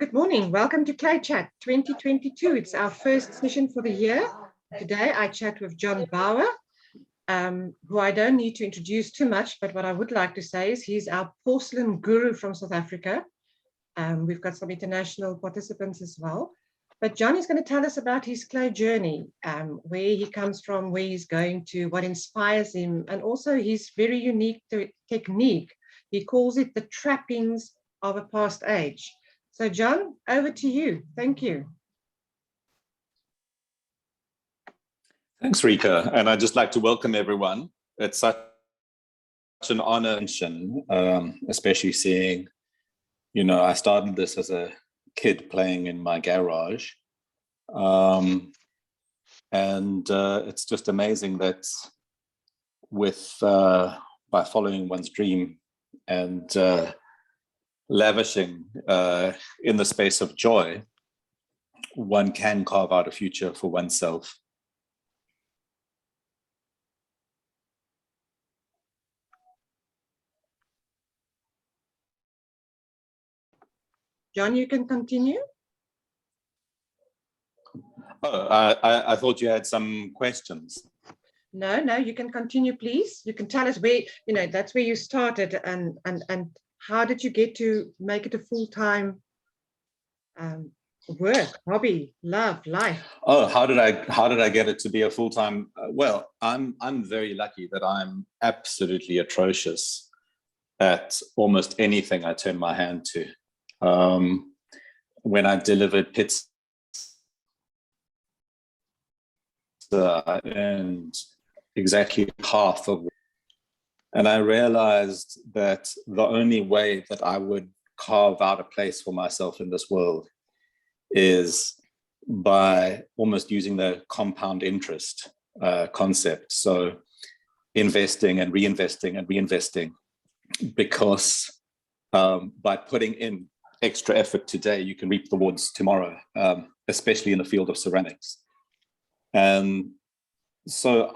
Good morning. Welcome to ClayChat 2022. It's our first session for the year. Today I chat with John Bauer, who I don't need to introduce too much, but what I would like to say is he's our porcelain guru from South Africa. We've got some international participants as well. But John is going to tell us about his clay journey, where he comes from, where he's going to, what inspires him, and also his very unique technique. He calls it the trappings of a past age. So John, over to you. Thank you. Thanks, Rika. And I'd just like to welcome everyone. It's such an honor, especially seeing, I started this as a kid playing in my garage. It's just amazing that by following one's dream and lavishing in the space of joy, one can carve out a future for oneself. John, you can continue. Oh, I thought you had some questions. No, you can continue, please. You can tell us where, that's where you started and how did you get to make it a full-time work, hobby, love, life? Oh, how did I get it to be a full-time? Well, I'm very lucky that I'm absolutely atrocious at almost anything I turn my hand to. When I delivered pizza and exactly half of, and I realized that the only way that I would carve out a place for myself in this world is by almost using the compound interest concept. So investing and reinvesting, because by putting in extra effort today, you can reap the rewards tomorrow, especially in the field of ceramics. And so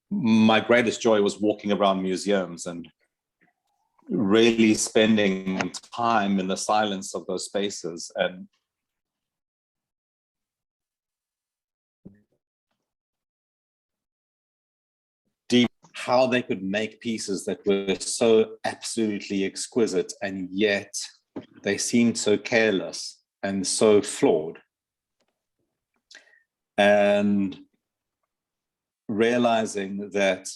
my greatest joy was walking around museums and really spending time in the silence of those spaces and deep how they could make pieces that were so absolutely exquisite and yet they seemed so careless and so flawed. And realizing that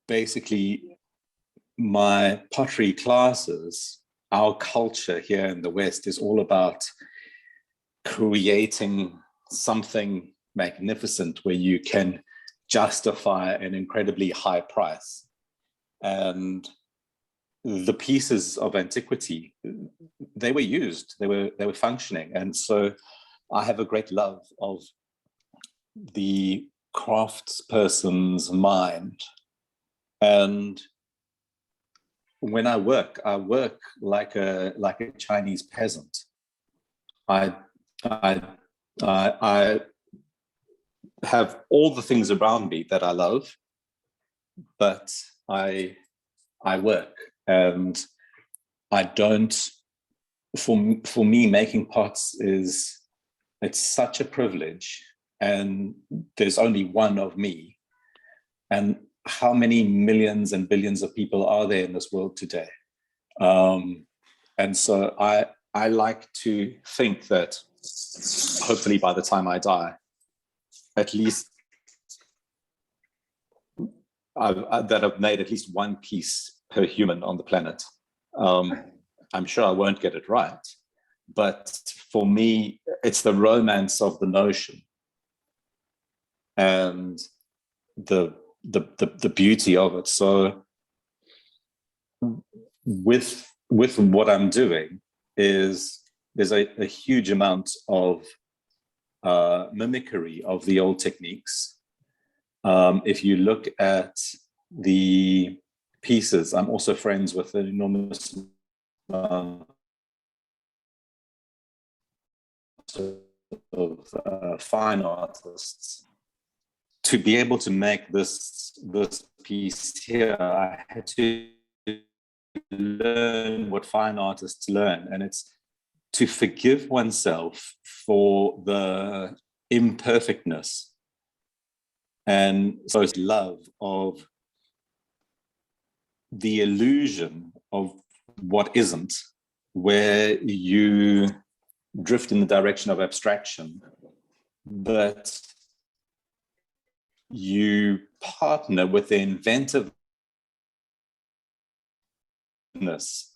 basically my pottery classes, our culture here in the West is all about creating something magnificent where you can justify an incredibly high price. And the pieces of antiquity, they were used, they were functioning. And so I have a great love of the craftsperson's mind. And when I work like a Chinese peasant. I have all the things around me that I love, but I work, and I don't. For me, making pots it's such a privilege, and there's only one of me. And how many millions and billions of people are there in this world today? And so I like to think that hopefully by the time I die, at least I've made at least one piece per human on the planet. I'm sure I won't get it right, but for me, it's the romance of the notion and the beauty of it. So with what I'm doing is there's a huge amount of mimicry of the old techniques. If you look at the pieces, I'm also friends with an enormous amount of fine artists. To be able to make this piece here, I had to learn what fine artists learn, and it's to forgive oneself for the imperfectness and so love of the illusion of what isn't, where you drift in the direction of abstraction, but you partner with the inventiveness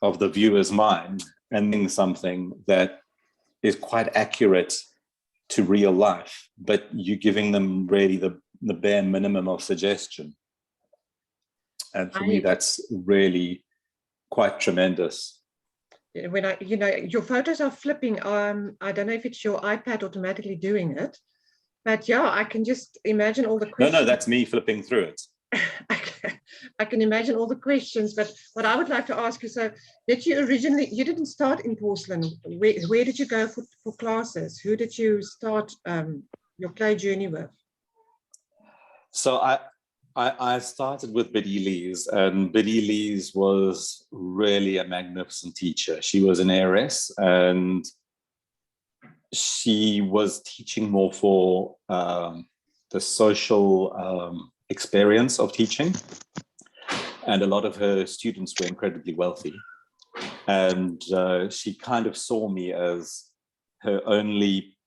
of the viewer's mind and doing something that is quite accurate to real life, but you're giving them really the bare minimum of suggestion. And for me, that's really quite tremendous. When your photos are flipping. I don't know if it's your iPad automatically doing it, but yeah, I can just imagine all the questions. No, that's me flipping through it. I can imagine all the questions, but what I would like to ask you, so did you originally, you didn't start in porcelain. Where did you go for classes? Who did you start your clay journey with? So I started with Biddy Lees, and Biddy Lees was really a magnificent teacher. She was an heiress, and she was teaching more for the social experience of teaching. And a lot of her students were incredibly wealthy. And she kind of saw me as her only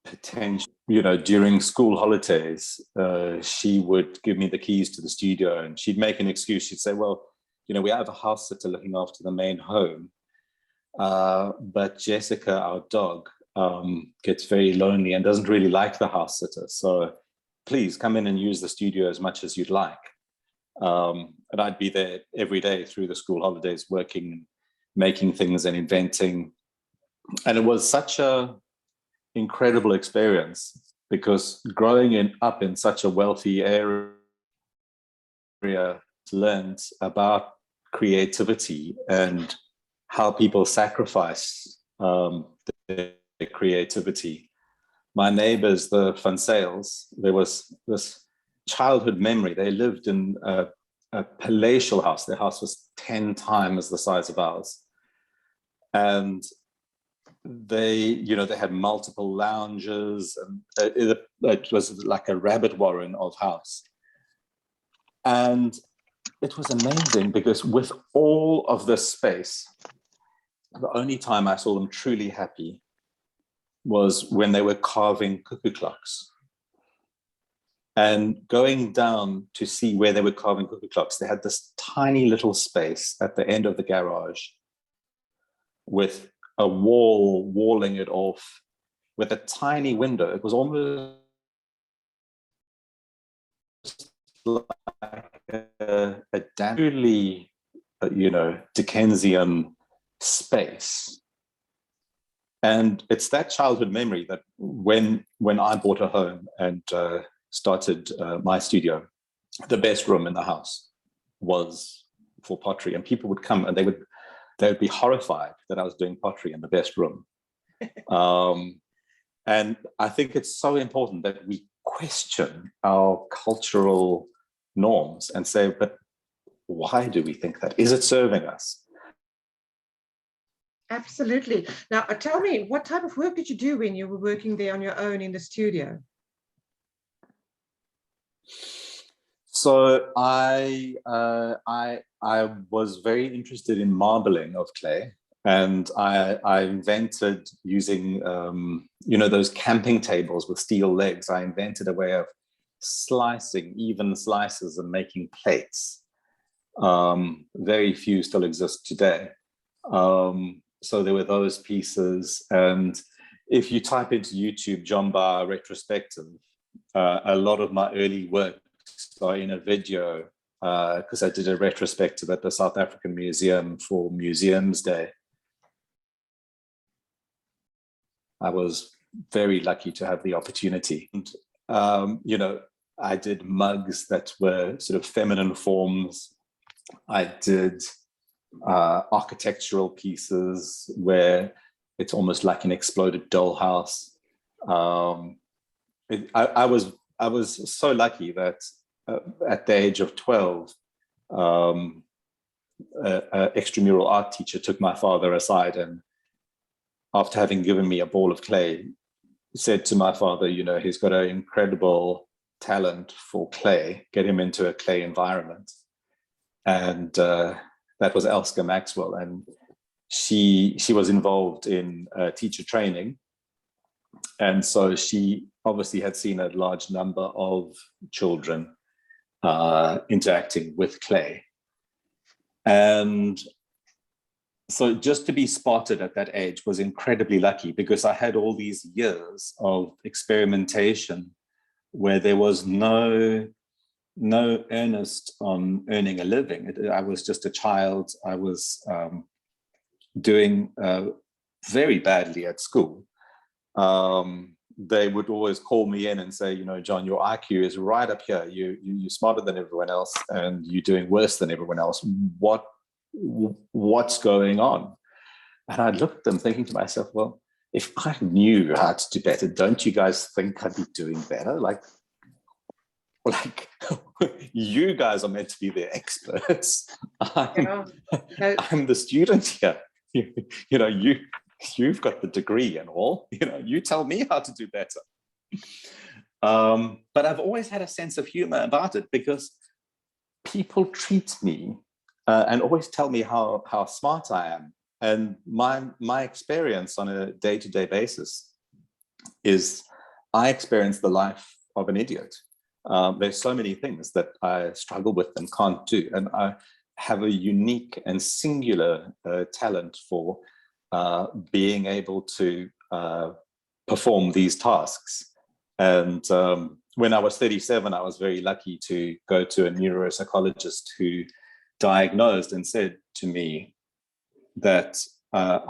potential. During school holidays, she would give me the keys to the studio, and she'd make an excuse. She'd say, well, we have a house sitter looking after the main home, but Jessica, our dog, gets very lonely and doesn't really like the house sitter. So please come in and use the studio as much as you'd like. And I'd be there every day through the school holidays, working, making things and inventing. And it was such a incredible experience, because growing up in such a wealthy area, learned about creativity and how people sacrifice their creativity. My neighbors, the Fansales, there was this childhood memory. They lived in a palatial house. Their house was 10 times the size of ours. And they had multiple lounges, and it was like a rabbit warren of house. And it was amazing, because with all of this space, the only time I saw them truly happy was when they were carving cuckoo clocks. And going down to see where they were carving cuckoo clocks, they had this tiny little space at the end of the garage with a walling it off, with a tiny window. It was almost like a truly, Dickensian space. And it's that childhood memory that when I bought a home and started my studio, the best room in the house was for pottery, and people would come and they would be horrified that I was doing pottery in the best room. And I think it's so important that we question our cultural norms and say, but why do we think that? Is it serving us? Absolutely. Now, tell me, what type of work did you do when you were working there on your own in the studio? So I was very interested in marbling of clay, and I invented using those camping tables with steel legs. I invented a way of slicing even slices and making plates. Very few still exist today. So there were those pieces, and if you type into YouTube John Bauer retrospective, a lot of my early work are in a video, because I did a retrospective at the South African Museum for Museums Day. I was very lucky to have the opportunity. And, I did mugs that were sort of feminine forms. I did architectural pieces where it's almost like an exploded dollhouse. I was so lucky that at the age of 12, a extramural art teacher took my father aside, and after having given me a ball of clay, said to my father, you know, he's got an incredible talent for clay, get him into a clay environment. And that was Elska Maxwell, and she was involved in teacher training. And so she obviously had seen a large number of children interacting with clay. And so just to be spotted at that age was incredibly lucky, because I had all these years of experimentation where there was no earnest on earning a living. I was just a child. I was doing very badly at school. They would always call me in and say, you know, John, your IQ is right up here. You're smarter than everyone else, and you're doing worse than everyone else. What's going on? And I looked at them thinking to myself, well, if I knew how to do better, don't you guys think I'd be doing better? Like you guys are meant to be the experts. I'm the student here. You know, you've got the degree and all. You know, you tell me how to do better. But I've always had a sense of humor about it, because people treat me and always tell me how smart I am. And my experience on a day-to-day basis is I experience the life of an idiot. There's so many things that I struggle with and can't do. And I have a unique and singular talent for being able to perform these tasks. And when I was 37, I was very lucky to go to a neuropsychologist who diagnosed and said to me that I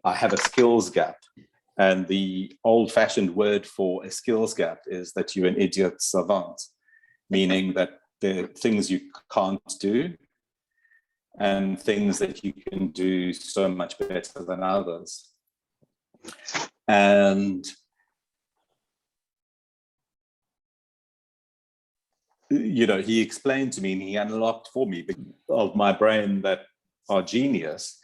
have a skills gap. And the old-fashioned word for a skills gap is that you're an idiot savant, meaning that there are things you can't do and things that you can do so much better than others. And you know, he explained to me and he unlocked for me of my brain that are genius.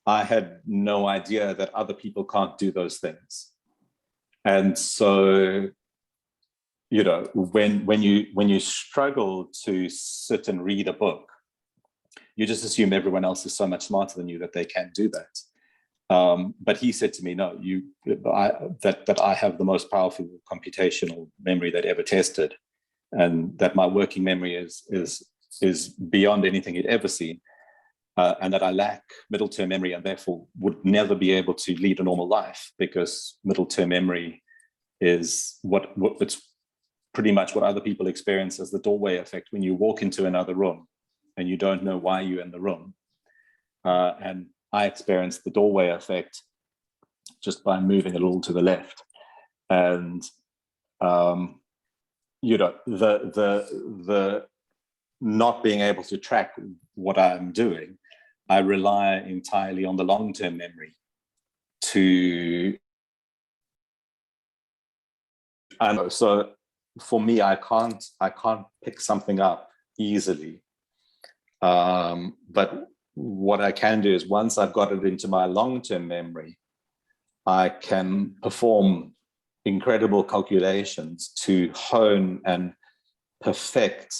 I had no idea that other people can't do those things. And so, you know, when you struggle to sit and read a book, you just assume everyone else is so much smarter than you that they can do that. But he said to me, no, that I have the most powerful computational memory that ever tested, and that my working memory is beyond anything he'd ever seen, and that I lack middle-term memory and therefore would never be able to lead a normal life, because middle-term memory is what it's pretty much what other people experience as the doorway effect. When you walk into another room and you don't know why you're in the room, and I experienced the doorway effect just by moving a little to the left. And you know, the not being able to track what I'm doing, I rely entirely on the long-term memory to, I know. So for me, I can't pick something up easily. But what I can do is, once I've got it into my long-term memory, I can perform incredible calculations to hone and perfect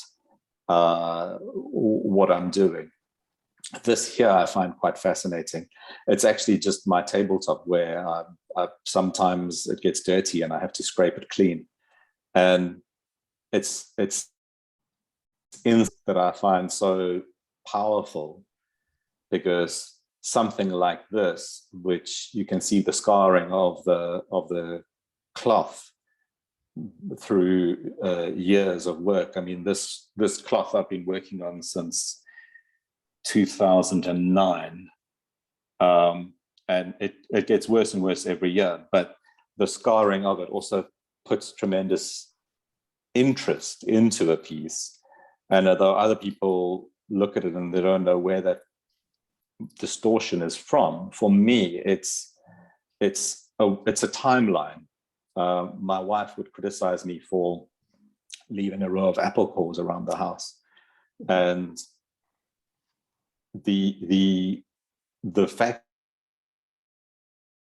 what I'm doing. This here I find quite fascinating. It's actually just my tabletop where sometimes it gets dirty and I have to scrape it clean. And it's in that I find so powerful, because something like this, which you can see the scarring of the cloth through years of work. I mean, this cloth I've been working on since 2009, and it gets worse and worse every year, but the scarring of it also puts tremendous interest into the piece. And although other people look at it and they don't know where that distortion is from, for me it's a timeline. My wife would criticize me for leaving a row of apple cores around the house. And the fact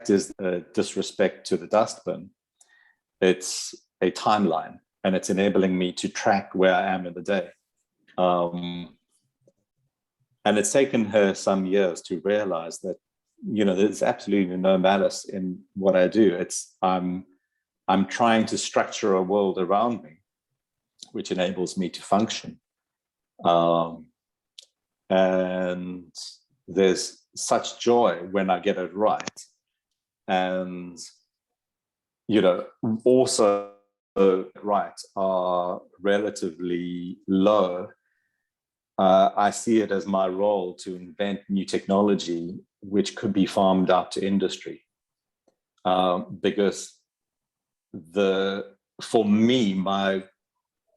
is disrespect to the dustbin. It's a timeline, and it's enabling me to track where I am in the day. And it's taken her some years to realize that, there's absolutely no malice in what I do. I'm trying to structure a world around me, which enables me to function. And there's such joy when I get it right. And, also right are relatively low. I see it as my role to invent new technology which could be farmed out to industry. Because for me, my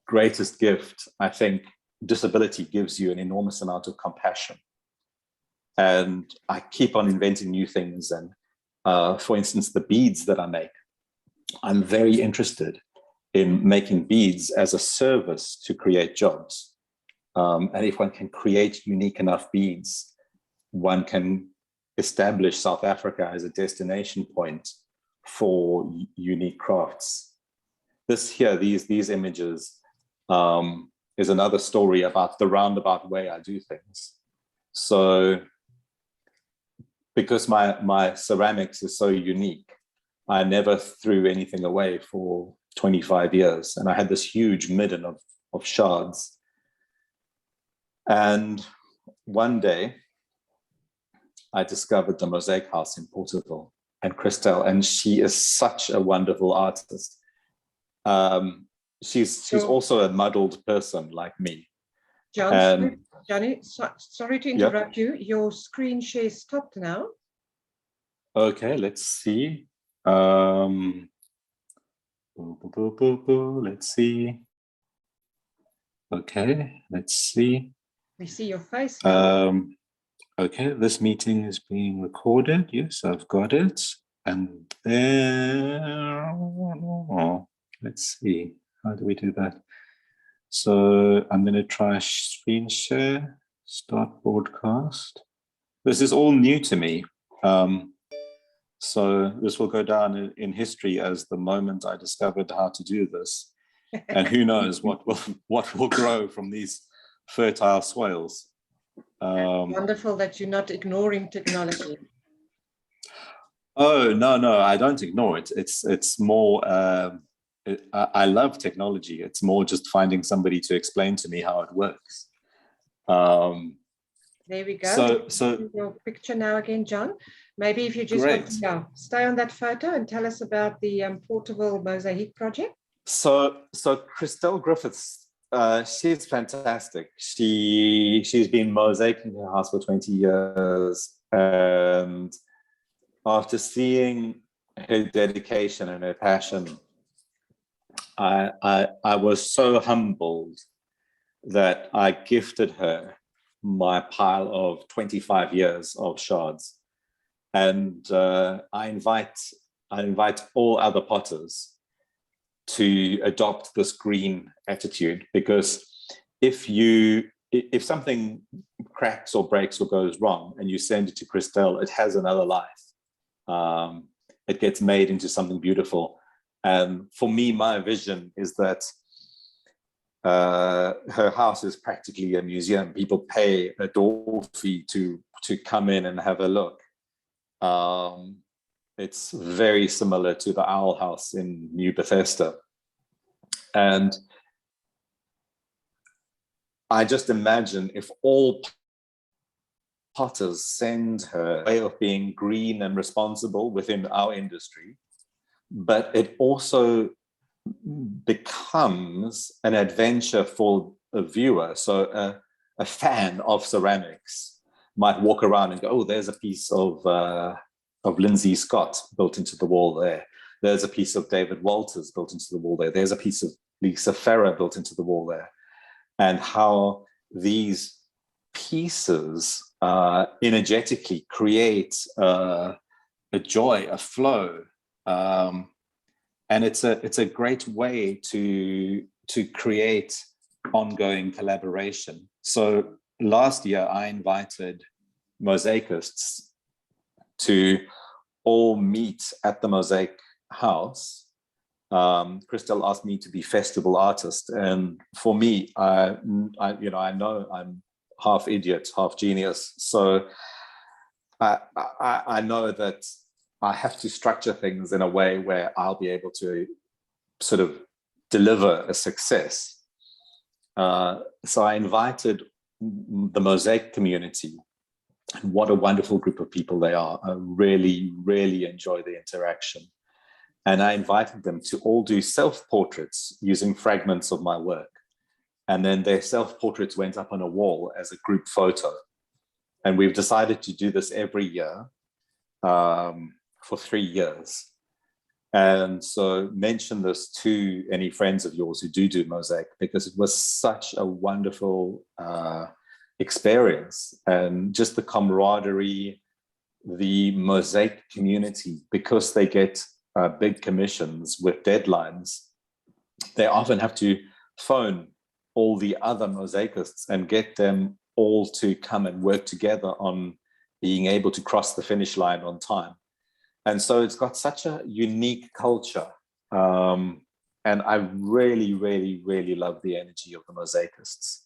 greatest gift, I think, disability gives you an enormous amount of compassion. And I keep on inventing new things. And for instance, the beads that I make, I'm very interested in making beads as a service to create jobs. And if one can create unique enough beads, one can establish South Africa as a destination point for unique crafts. These images is another story about the roundabout way I do things. So because my ceramics is so unique, I never threw anything away for 25 years. And I had this huge midden of shards. And one day I discovered the Mosaic House in Portugal and Christelle, and she is such a wonderful artist. She's also a muddled person like me. John, Johnny, sorry to interrupt you. Your screen share stopped now. Okay, let's see. Let's see. Okay, let's see. We see your face now. Okay, this meeting is being recorded. Yes, I've got it. And then, let's see. How do we do that? So I'm going to try screen share, start broadcast. This is all new to me. So this will go down in history as the moment I discovered how to do this. And who knows what will grow from these fertile soils. Wonderful that you're not ignoring technology. Oh, no, I don't ignore it. It's more, I love technology. It's more just finding somebody to explain to me how it works. There we go. So your picture now again, John. Maybe if you just want to stay on that photo and tell us about the portable mosaic project. So Christelle Griffiths, she's fantastic. She's been mosaicing her house for 20 years. And after seeing her dedication and her passion, I was so humbled that I gifted her my pile of 25 years of shards. And I invite all other potters to adopt this green attitude, because if something cracks or breaks or goes wrong and you send it to Christelle, it has another life. It gets made into something beautiful. And for me, my vision is that her house is practically a museum. People pay a door fee to come in and have a look. It's very similar to the Owl House in New Bethesda. And I just imagine if all potters send her a way of being green and responsible within our industry, but it also becomes an adventure for a viewer. So a fan of ceramics might walk around and go, oh, there's a piece of Lindsay Scott built into the wall there. There's a piece of David Walters built into the wall there. There's a piece of Lisa Ferrer built into the wall there. And how these pieces energetically create a joy, a flow. And it's a great way to to create ongoing collaboration. So last year, I invited mosaicists to all meet at the Mosaic House. Christelle asked me to be festival artist, and for me, I know I'm half idiot, half genius, so I know that I have to structure things in a way where I'll be able to sort of deliver a success. So I invited the Mosaic community, and what a wonderful group of people they are. I really, really enjoy the interaction. And I invited them to all do self-portraits using fragments of my work. And then their self-portraits went up on a wall as a group photo. And we've decided to do this every year for 3 years. And so mention this to any friends of yours who do Mosaic, because it was such a wonderful experience. And just the camaraderie, the Mosaic community, because they get big commissions with deadlines, they often have to phone all the other mosaicists and get them all to come and work together on being able to cross the finish line on time. And so it's got such a unique culture. And I really, really, really love the energy of the mosaicists.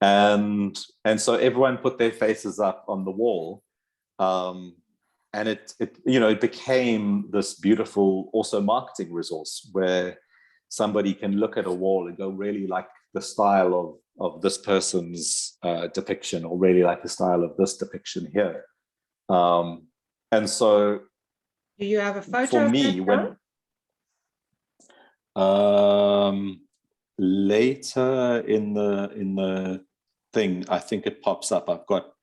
And so everyone put their faces up on the wall. And it became this beautiful also marketing resource where somebody can look at a wall and go, really like the style of this person's depiction, or really like the style of this depiction here. And so, do you have a photo for me, when later in the thing, I think it pops up. I've got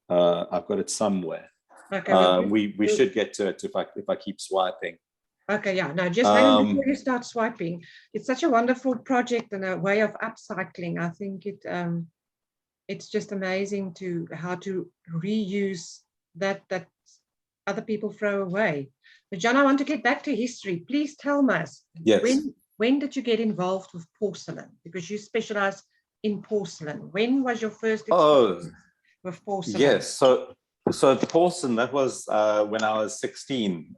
it somewhere. Okay, we should get to it if I keep swiping. Okay, yeah, no, just hang on before you start swiping. It's such a wonderful project and a way of upcycling. I think it's just amazing how to reuse that other people throw away. But John, I want to get back to history. Please tell us, yes, when did you get involved with porcelain? Because you specialize in porcelain. When was your first experience with porcelain? Yes, so the porcelain, that was when I was 16.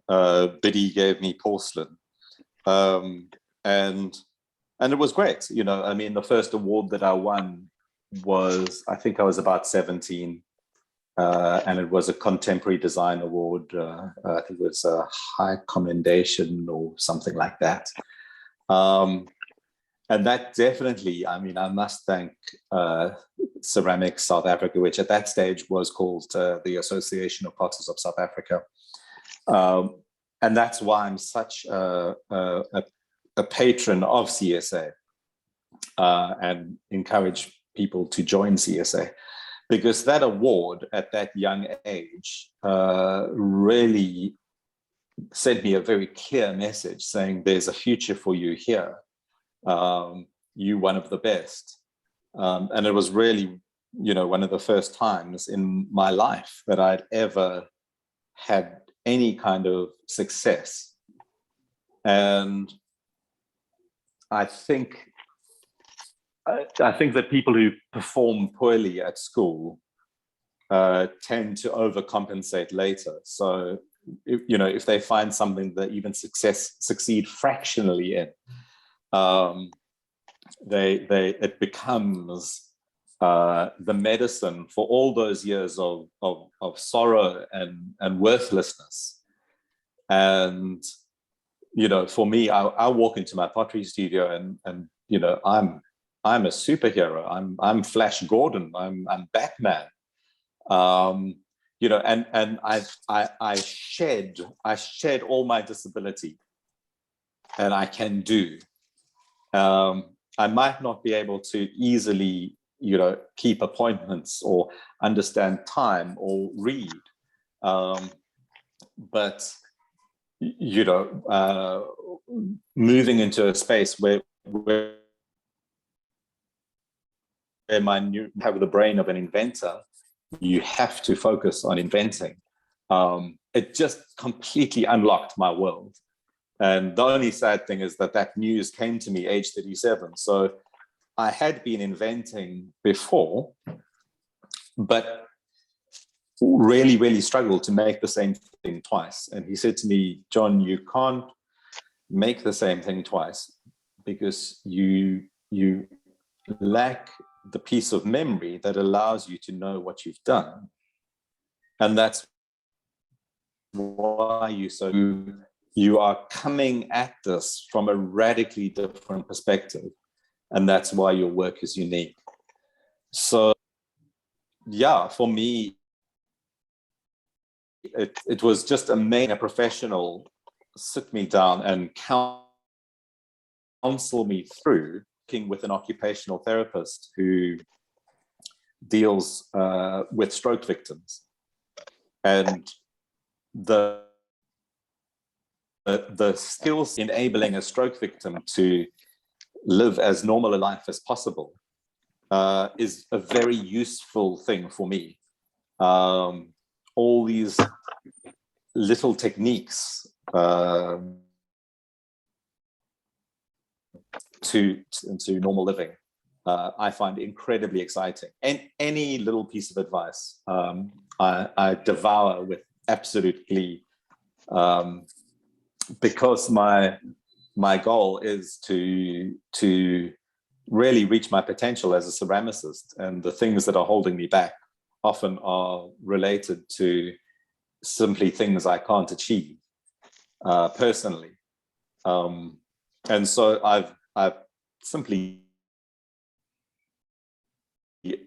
Biddy gave me porcelain, and it was great. I mean, the first award that I won was, I think I was about 17, and it was a contemporary design award. I think it was a high commendation or something like that. And that definitely, I mean, I must thank Ceramics South Africa, which at that stage was called the Association of Potters of South Africa. And that's why I'm such a patron of CSA and encourage people to join CSA, because that award at that young age really sent me a very clear message saying there's a future for you here. You one of the best. And it was really, one of the first times in my life that I'd ever had any kind of success. And I think that people who perform poorly at school tend to overcompensate later. So, if they find something that even succeed fractionally in, it becomes the medicine for all those years of sorrow and worthlessness. And for me, I walk into my pottery studio and I'm a superhero. I'm Flash Gordon. I'm Batman. And I shed all my disability, and I can do. I might not be able to easily, keep appointments or understand time or read, but moving into a space where you have the brain of an inventor, you have to focus on inventing. It just completely unlocked my world. And the only sad thing is that that news came to me age 37. So I had been inventing before, but really, really struggled to make the same thing twice. And he said to me, John, you can't make the same thing twice because you lack the piece of memory that allows you to know what you've done. And that's why you are coming at this from a radically different perspective. And that's why your work is unique. So yeah, for me, it was just amazing. A professional sit me down and counsel me through working with an occupational therapist who deals with stroke victims. And the skills enabling a stroke victim to live as normal a life as possible is a very useful thing for me. All these little techniques to normal living, I find incredibly exciting. And any little piece of advice, I devour with absolute glee, because my goal is to really reach my potential as a ceramicist, and the things that are holding me back often are related to simply things I can't achieve personally. And so I've simply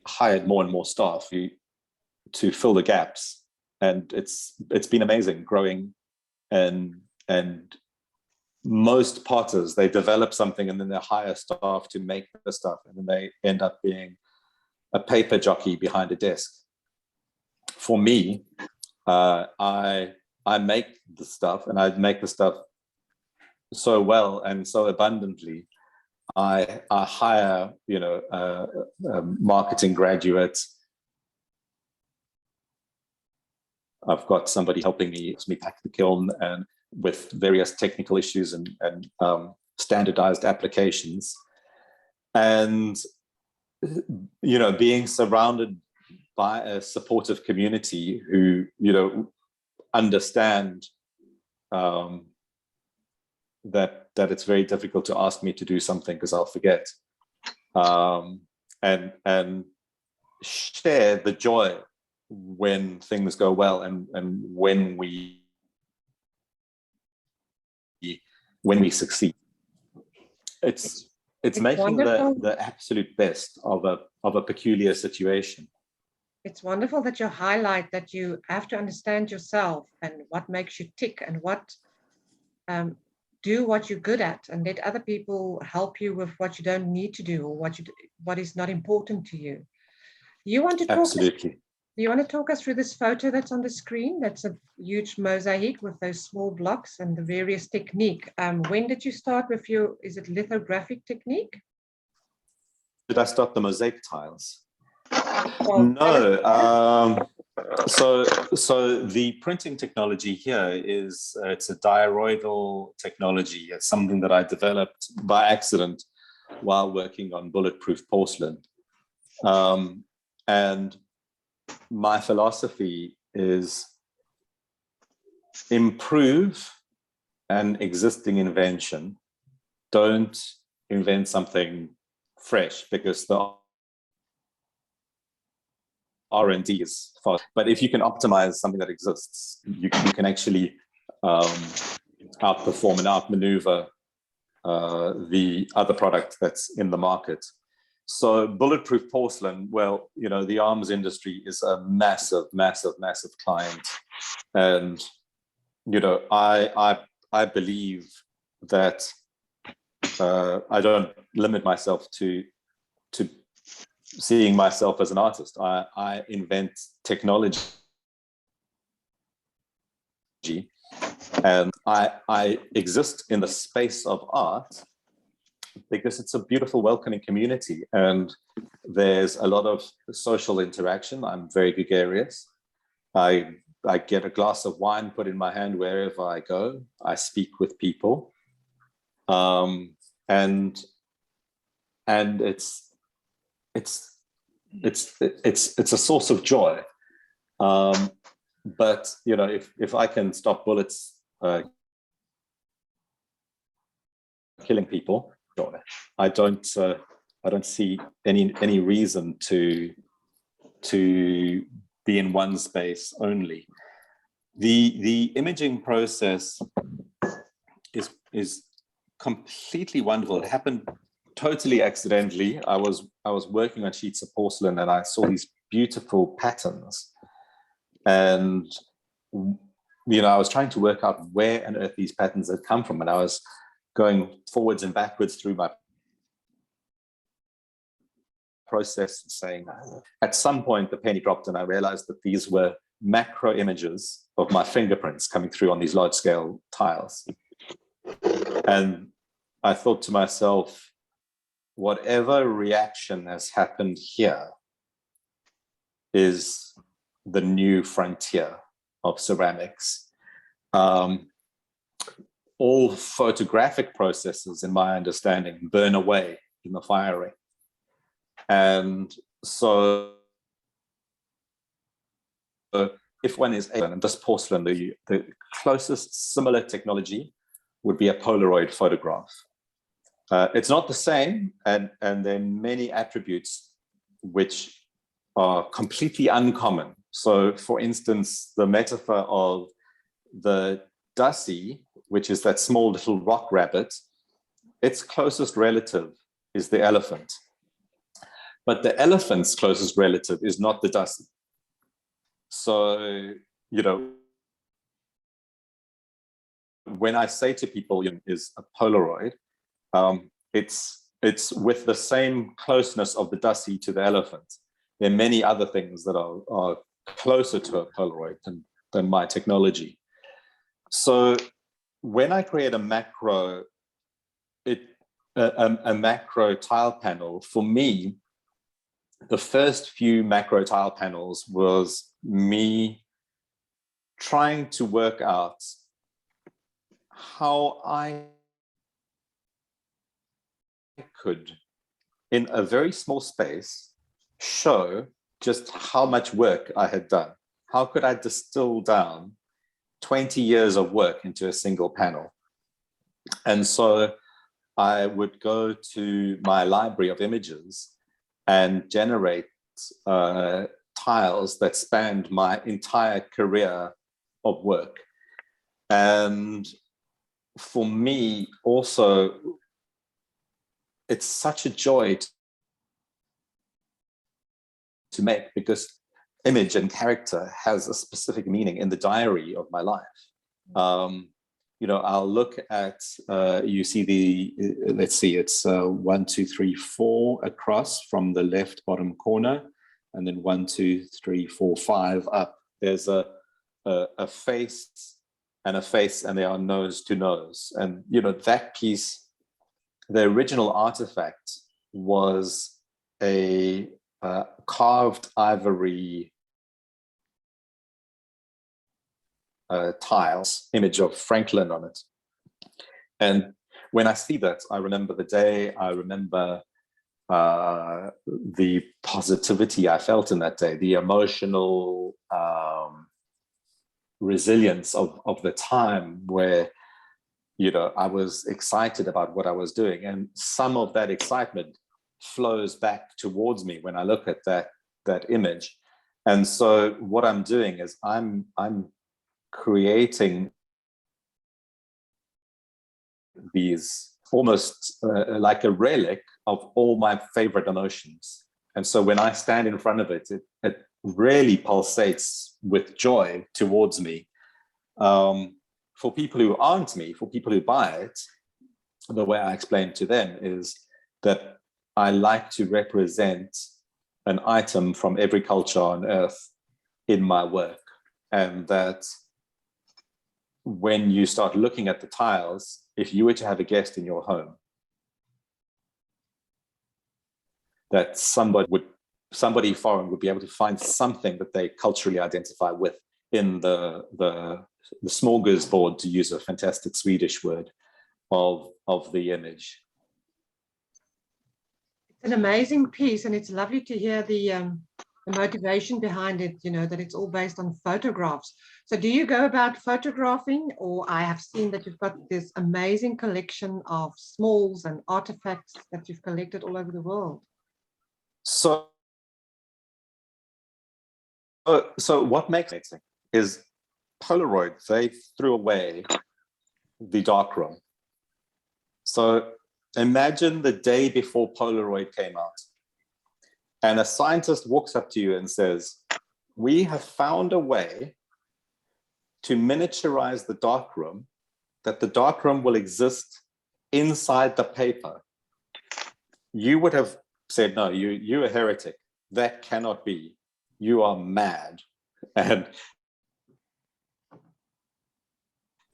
hired more and more staff to fill the gaps, and it's been amazing growing. And most potters, they develop something and then they hire staff to make the stuff, and then they end up being a paper jockey behind a desk. For me, I make the stuff, and I make the stuff so well and so abundantly. I hire, marketing graduates. I've got somebody helping me pack the kiln and with various technical issues and standardized applications. And, being surrounded by a supportive community who, understand that it's very difficult to ask me to do something because I'll forget, and share the joy when things go well, and when we succeed. It's making the absolute best of a peculiar situation. It's wonderful that you highlight that you have to understand yourself and what makes you tick, and what do what you're good at, and let other people help you with what you don't need to do, or what is not important to you. You want to talk? Absolutely. Do you want to talk us through this photo that's on the screen? That's a huge mosaic with those small blocks and the various technique. When did you start with is it lithographic technique? Did I start the mosaic tiles? Well, no. So the printing technology here it's a dioroidal technology. It's something that I developed by accident while working on bulletproof porcelain. And my philosophy is improve an existing invention. Don't invent something fresh, because the R&D is fast. But if you can optimize something that exists, you can actually outperform and outmaneuver the other product that's in the market. So bulletproof porcelain, well, the arms industry is a massive, massive, massive client. And, I believe that I don't limit myself to seeing myself as an artist. I invent technology, and I exist in the space of art because it's a beautiful, welcoming community, and there's a lot of social interaction. I'm very gregarious. I I get a glass of wine put in my hand wherever I go. I speak with people, and it's a source of joy. But you know, if I can stop bullets killing people, I don't see any reason to be in one space only. The imaging process is completely wonderful. It happened totally accidentally. I was working on sheets of porcelain and I saw these beautiful patterns, and you know, I was trying to work out where on earth these patterns had come from, and I was going forwards and backwards through my process, saying, at some point the penny dropped and I realized that these were macro images of my fingerprints coming through on these large scale tiles. And I thought to myself, whatever reaction has happened here is the new frontier of ceramics. All photographic processes, in my understanding, burn away in the firing. And so if one is able, and this porcelain, the closest similar technology would be a Polaroid photograph. It's not the same, and there are many attributes which are completely uncommon. So for instance, the metaphor of the Dussie, which is that small little rock rabbit, its closest relative is the elephant. But the elephant's closest relative is not the Dussie. So, you know, when I say to people, you know, is a Polaroid, it's with the same closeness of the Dussie to the elephant. There are many other things that are closer to a Polaroid than my technology. So when I create a macro, a macro tile panel, for me, the first few macro tile panels was me trying to work out how I could, in a very small space, show just how much work I had done. How could I distill down 20 years of work into a single panel? And so I would go to my library of images and generate tiles that spanned my entire career of work. And for me also, it's such a joy to make, because image and character has a specific meaning in the diary of my life. You know, I'll look at, you see the, let's see, it's 1, 2, 3, 4 across from the left bottom corner, and then 1, 2, 3, 4, 5 up. There's a face and a face, and they are nose to nose. And, you know, that piece, the original artifact was a carved ivory tiles, image of Franklin on it. And when I see that, I remember the day, I remember the positivity I felt in that day, the emotional resilience of the time where, you know, I was excited about what I was doing. And some of that excitement flows back towards me when I look at that image. And so what I'm doing is I'm creating these almost like a relic of all my favorite emotions. And so when I stand in front of it, it really pulsates with joy towards me. For people who aren't me, for people who buy it, the way I explain to them is that I like to represent an item from every culture on earth in my work. And that when you start looking at the tiles, if you were to have a guest in your home, that somebody foreign would be able to find something that they culturally identify with in the smorgasbord, to use a fantastic Swedish word, of the image. It's an amazing piece, and it's lovely to hear the motivation behind it, you know, that it's all based on photographs. So do you go about photographing, or I have seen that you've got this amazing collection of smalls and artifacts that you've collected all over the world? So what makes it is Polaroid, they threw away the darkroom. So imagine the day before Polaroid came out, and a scientist walks up to you and says, we have found a way to miniaturize the darkroom, that the darkroom will exist inside the paper. You would have said, no, you're a heretic. That cannot be. You are mad. And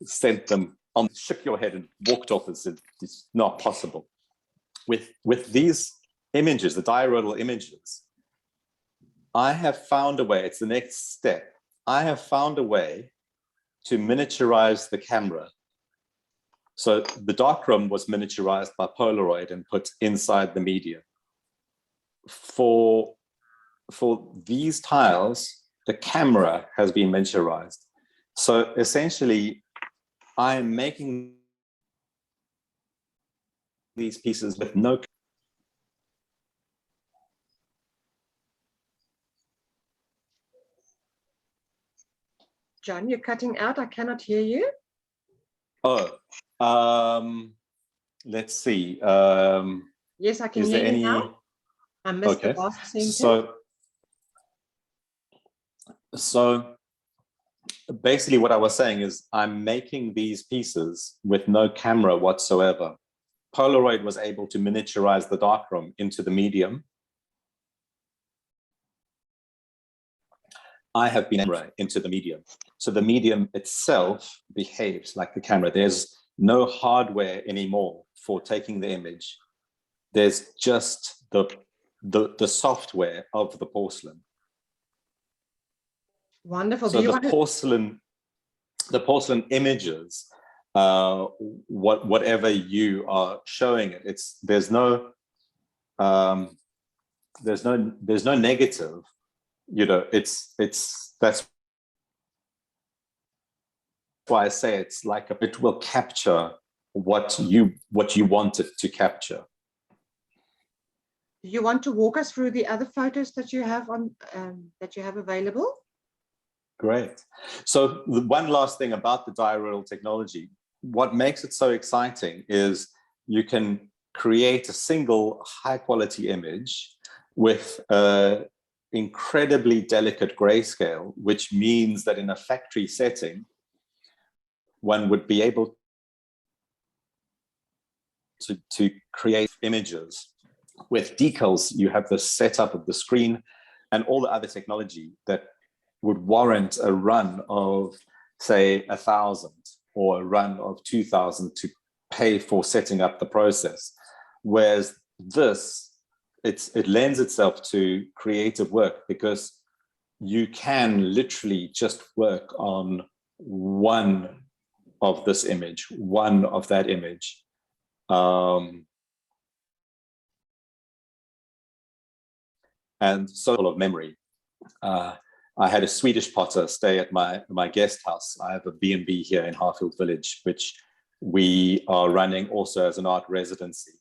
sent them on, shook your head and walked off and said, it's not possible. With these images, the diurnal images, I have found a way, it's the next step. I have found a way to miniaturize the camera. So the darkroom was miniaturized by Polaroid and put inside the medium. For these tiles, the camera has been miniaturized. So essentially, I am making these pieces with no. John, you're cutting out. I cannot hear you. Oh, let's see. Yes, I can is hear there you any? now. I missed Okay. the last sentence. So basically what I was saying is I'm making these pieces with no camera whatsoever. Polaroid was able to miniaturize the darkroom into the medium. I have been into the medium. So the medium itself behaves like the camera. There's no hardware anymore for taking the image. There's just the software of the porcelain. Wonderful. So the porcelain images, whatever you are showing it, there's no negative. You know, that's why I say it's like it will capture what you want it to capture. Do you want to walk us through the other photos that you have on that you have available? Great. So the one last thing about the diurnal technology, what makes it so exciting is you can create a single high quality image with incredibly delicate grayscale, which means that in a factory setting, one would be able to create images with decals. You have the setup of the screen and all the other technology that would warrant a run of, say, 1,000 or a run of 2,000 to pay for setting up the process. Whereas this, it lends itself to creative work because you can literally just work on one of this image, one of that image. And so full of memory. I had a Swedish potter stay at my guest house. I have a B&B here in Harfield Village, which we are running also as an art residency.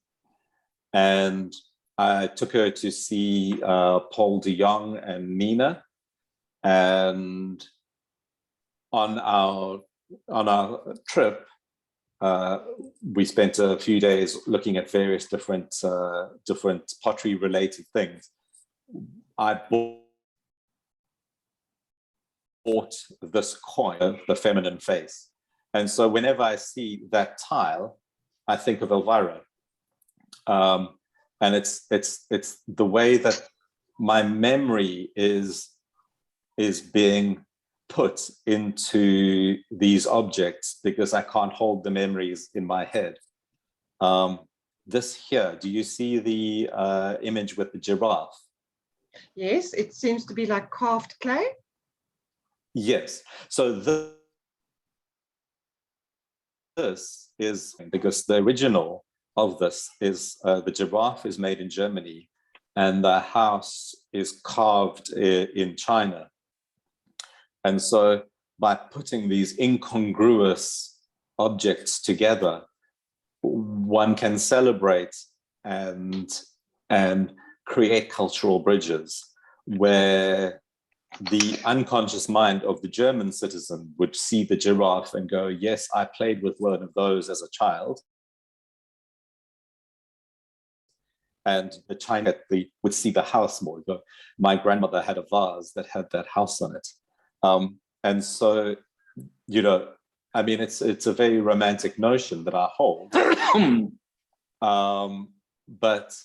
And I took her to see Paul de Jong and Nina. And on our trip, we spent a few days looking at various different pottery related things. I bought this coin, the feminine face. And so whenever I see that tile, I think of Elvira. And it's the way that my memory is being put into these objects because I can't hold the memories in my head. This here, do you see the image with the giraffe? Yes, it seems to be like carved clay. Yes. So this is because the original of this is the giraffe is made in Germany and the house is carved in China. And so by putting these incongruous objects together, one can celebrate and create cultural bridges where the unconscious mind of the German citizen would see the giraffe and go, yes, I played with one of those as a child. And the China would see the house more. My grandmother had a vase that had that house on it. And so, you know, I mean, it's a very romantic notion that I hold. But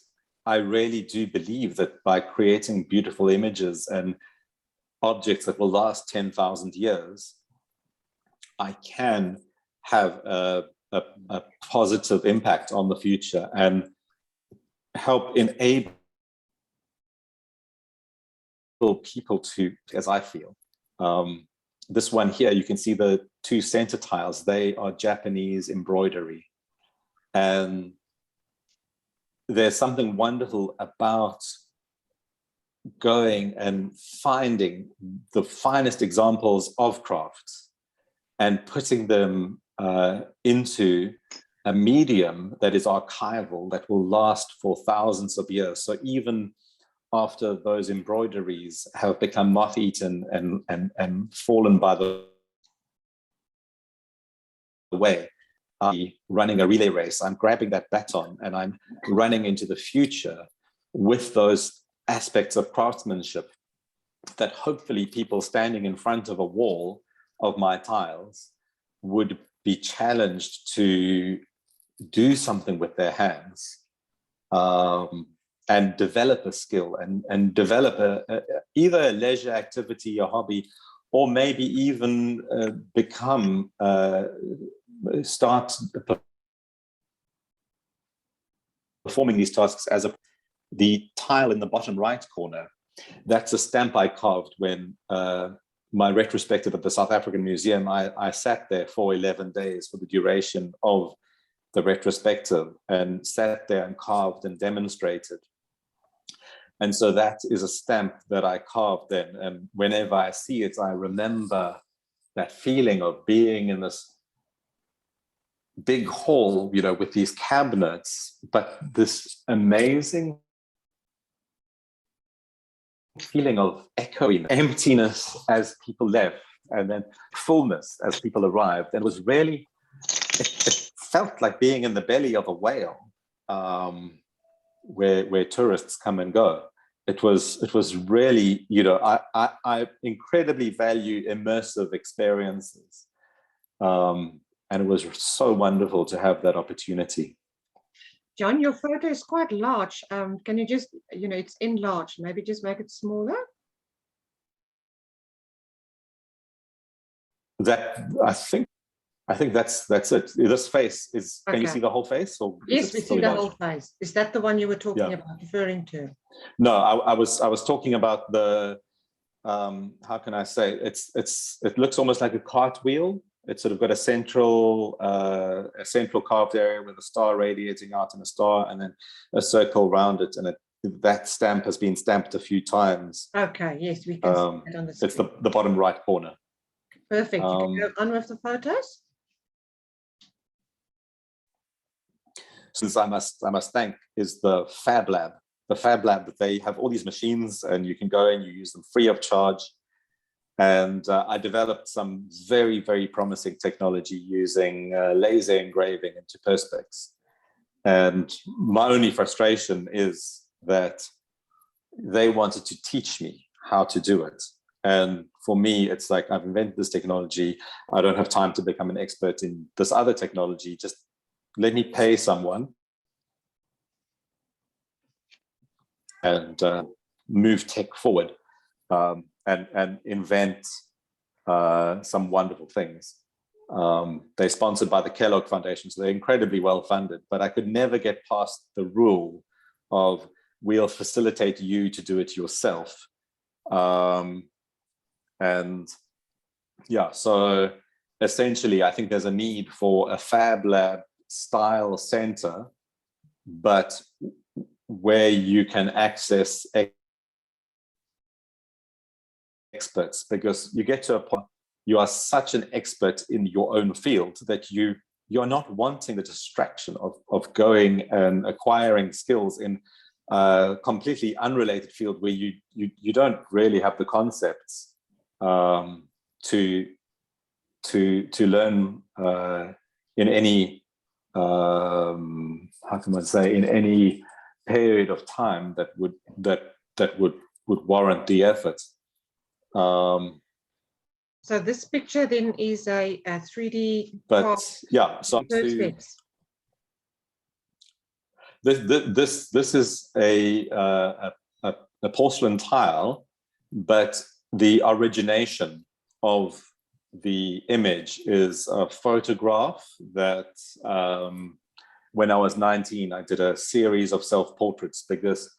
I really do believe that by creating beautiful images and objects that will last 10,000 years, I can have a positive impact on the future and help enable people to, as I feel. This one here, you can see the two center tiles, they are Japanese embroidery. And there's something wonderful about going and finding the finest examples of crafts and putting them into a medium that is archival, that will last for thousands of years. So even after those embroideries have become moth-eaten and fallen by the way, I'm running a relay race, I'm grabbing that baton and I'm running into the future with those aspects of craftsmanship that hopefully people standing in front of a wall of my tiles would be challenged to do something with their hands and develop a skill and develop either a leisure activity, a hobby, or maybe even start performing these tasks as the tile in the bottom right corner. That's a stamp I carved when my retrospective at the South African Museum, I sat there for 11 days for the duration of the retrospective and sat there and carved and demonstrated. And so that is a stamp that I carved then. And whenever I see it, I remember that feeling of being in this big hall, you know, with these cabinets, but this amazing feeling of echoing emptiness as people left and then fullness as people arrived. And it was really, it felt like being in the belly of a whale where tourists come and go. It was really, you know, I incredibly value immersive experiences. And it was so wonderful to have that opportunity. John, your photo is quite large. Can you just, you know, it's enlarged, maybe just make it smaller? That, I think that's it. This face is, okay. Can you see the whole face? Or yes, we see the whole face. Is that the one you were talking about, referring to? No, I was talking about the, how can I say, it looks almost like a cartwheel. It's sort of got a central carved area with a star radiating out and a star, and then a circle around it, and that stamp has been stamped a few times. Okay, yes, we can see it on the screen. It's the bottom right corner. Perfect. You can go on with the photos. Since I must thank is the Fab Lab. The Fab Lab, they have all these machines and you can go and you use them free of charge. And I developed some very, very promising technology using laser engraving into perspex. And my only frustration is that they wanted to teach me how to do it. And for me, it's like, I've invented this technology. I don't have time to become an expert in this other technology. Just let me pay someone and move tech forward and invent some wonderful things. They're sponsored by the Kellogg Foundation, so they're incredibly well funded, but I could never get past the rule of we'll facilitate you to do it yourself. And Yeah, so essentially, I think there's a need for a Fab Lab style center, but where you can access experts, because you get to a point, you are such an expert in your own field that you're not wanting the distraction of going and acquiring skills in a completely unrelated field where you don't really have the concepts to learn in any how can I say, in any period of time that would warrant the effort. So this picture then is a 3D. But yeah, so this is a porcelain tile, but the origination of the image is a photograph that when I was 19, I did a series of self-portraits because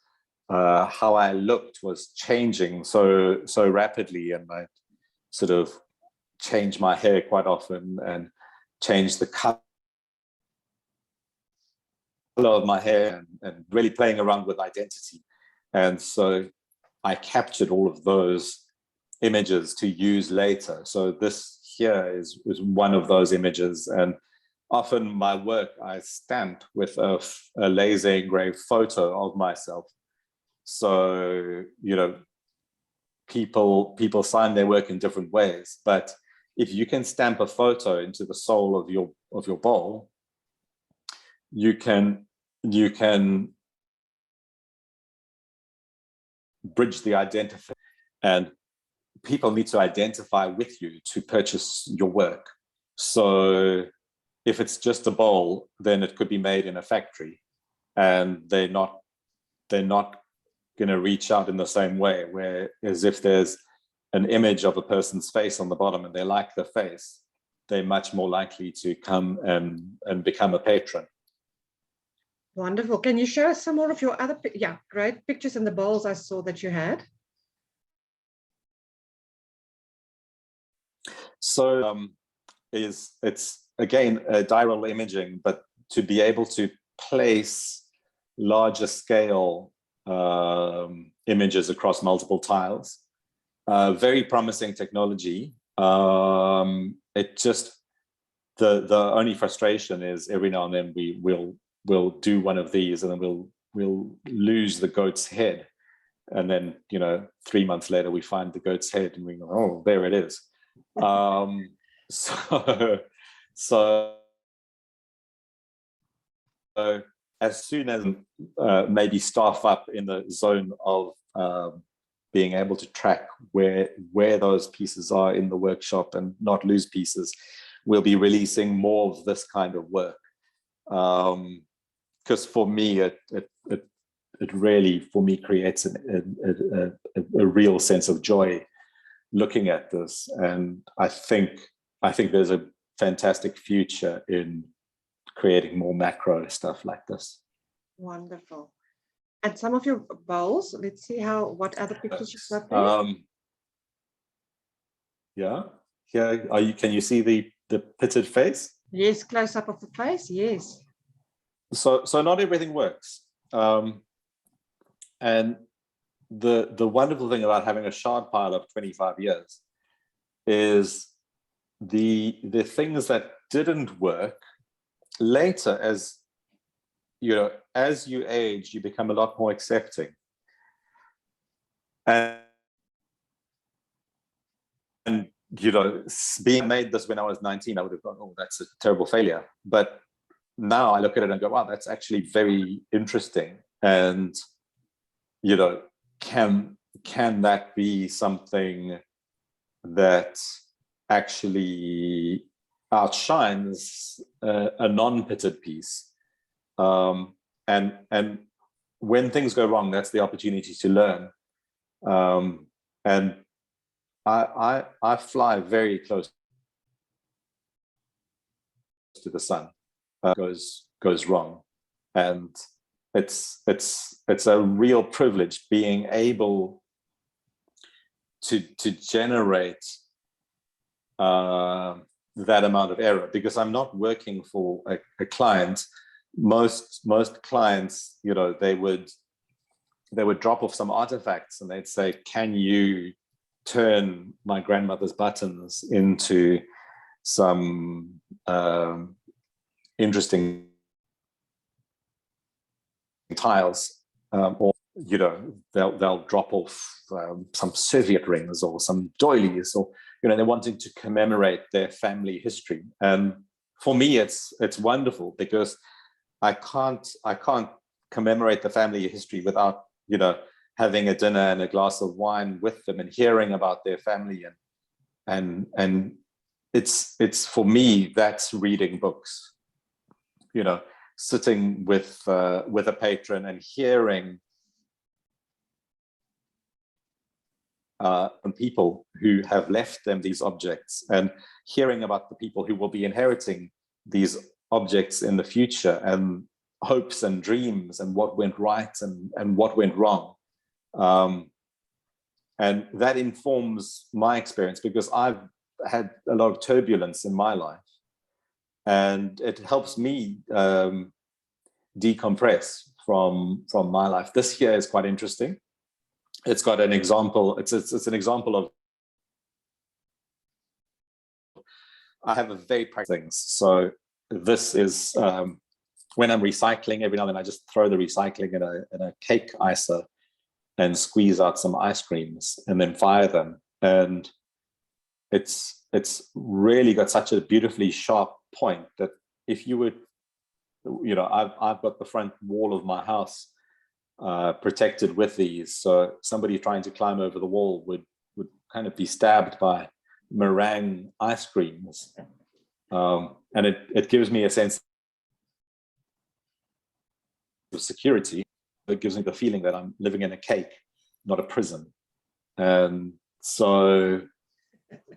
how I looked was changing so rapidly, and I sort of changed my hair quite often and changed the color of my hair and really playing around with identity. And so I captured all of those images to use later. So this here is one of those images, and often my work I stamp with a laser engraved photo of myself. So, you know, people sign their work in different ways, but if you can stamp a photo into the sole of your bowl, you can bridge the identity, and people need to identify with you to purchase your work. So if it's just a bowl, then it could be made in a factory, and they're not going to reach out in the same way. Whereas if there's an image of a person's face on the bottom and they like the face, they're much more likely to come and become a patron. Wonderful. Can you show us some more of your other, great pictures in the bowls I saw that you had? So it's again diral imaging, but to be able to place larger scale images across multiple tiles. Very promising technology. It just the only frustration is every now and then we'll do one of these and then we'll lose the goat's head, and then 3 months later we find the goat's head and we go, oh, there it is. So as soon as maybe staff up in the zone of being able to track where those pieces are in the workshop and not lose pieces, we'll be releasing more of this kind of work. Because for me, it really, for me, creates a real sense of joy looking at this, and I think there's a fantastic future in creating more macro stuff like this. Wonderful. And some of your bowls, let's see what other pictures you've got there. Yeah, here can you see the pitted face? Yes, close up of the face, yes. So not everything works. And the wonderful thing about having a shard pile of 25 years is the things that didn't work later, as you age, you become a lot more accepting. And being made this when I was 19, I would have gone, oh, that's a terrible failure. But now I look at it and go, wow, that's actually very interesting. And can that be something that actually outshines a non-pitted piece? And when things go wrong, that's the opportunity to learn. And I fly very close to the sun. Goes wrong, and it's a real privilege being able to generate that amount of error, because I'm not working for a client. Most clients, you know, they would drop off some artifacts and they'd say, can you turn my grandmother's buttons into some interesting tiles, or, you know, they'll drop off some Soviet rings or some doilies, or, you know, they're wanting to commemorate their family history. And for me, it's wonderful, because I can't commemorate the family history without, you know, having a dinner and a glass of wine with them and hearing about their family, and it's for me, that's reading books, you know, sitting with a patron and hearing from people who have left them these objects, and hearing about the people who will be inheriting these objects in the future, and hopes and dreams, and what went right and what went wrong. And that informs my experience, because I've had a lot of turbulence in my life, and it helps me decompress from my life. This year is quite interesting. It's got an example. It's an example of, I have a very practical things. So this is when I'm recycling, every now and then I just throw the recycling in a cake icer and squeeze out some ice creams and then fire them. And it's really got such a beautifully sharp point that if you would, you know, I've got the front wall of my house protected with these, so somebody trying to climb over the wall would kind of be stabbed by meringue ice creams, and it gives me a sense of security. It gives me the feeling that I'm living in a cake, not a prison. And so,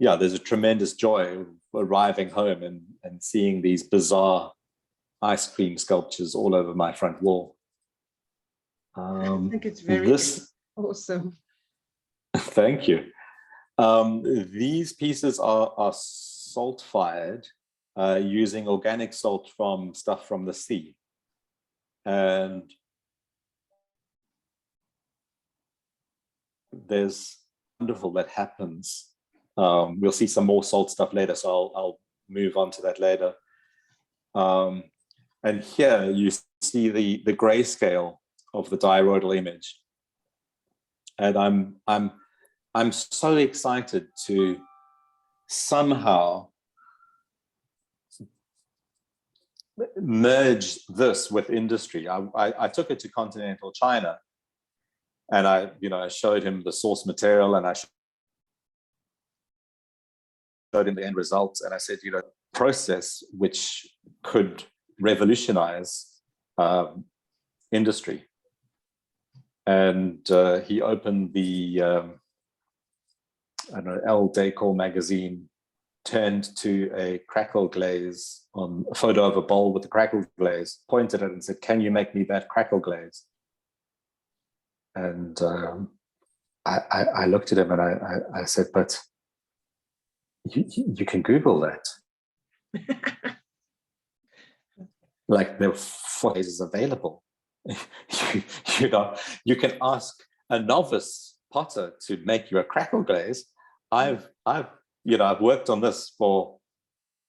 yeah, there's a tremendous joy of arriving home and seeing these bizarre ice cream sculptures all over my front wall. I think it's very awesome. Thank you. These pieces are salt fired using organic salt from stuff from the sea. And there's wonderful that happens. We'll see some more salt stuff later, so I'll move on to that later. And here you see the grayscale of the diarodal image, and I'm so excited to somehow merge this with industry. I took it to continental China, and I showed him the source material, and I showed him the end results, and I said, you know, process which could revolutionize industry. And he opened the Elle Decor magazine, turned to a crackle glaze on a photo of a bowl with the crackle glaze, pointed at it and said, "Can you make me that crackle glaze?" And I looked at him and I said, "But you can Google that." Like, there are 4 glazes available. You know, you can ask a novice potter to make you a crackle glaze. I've worked on this for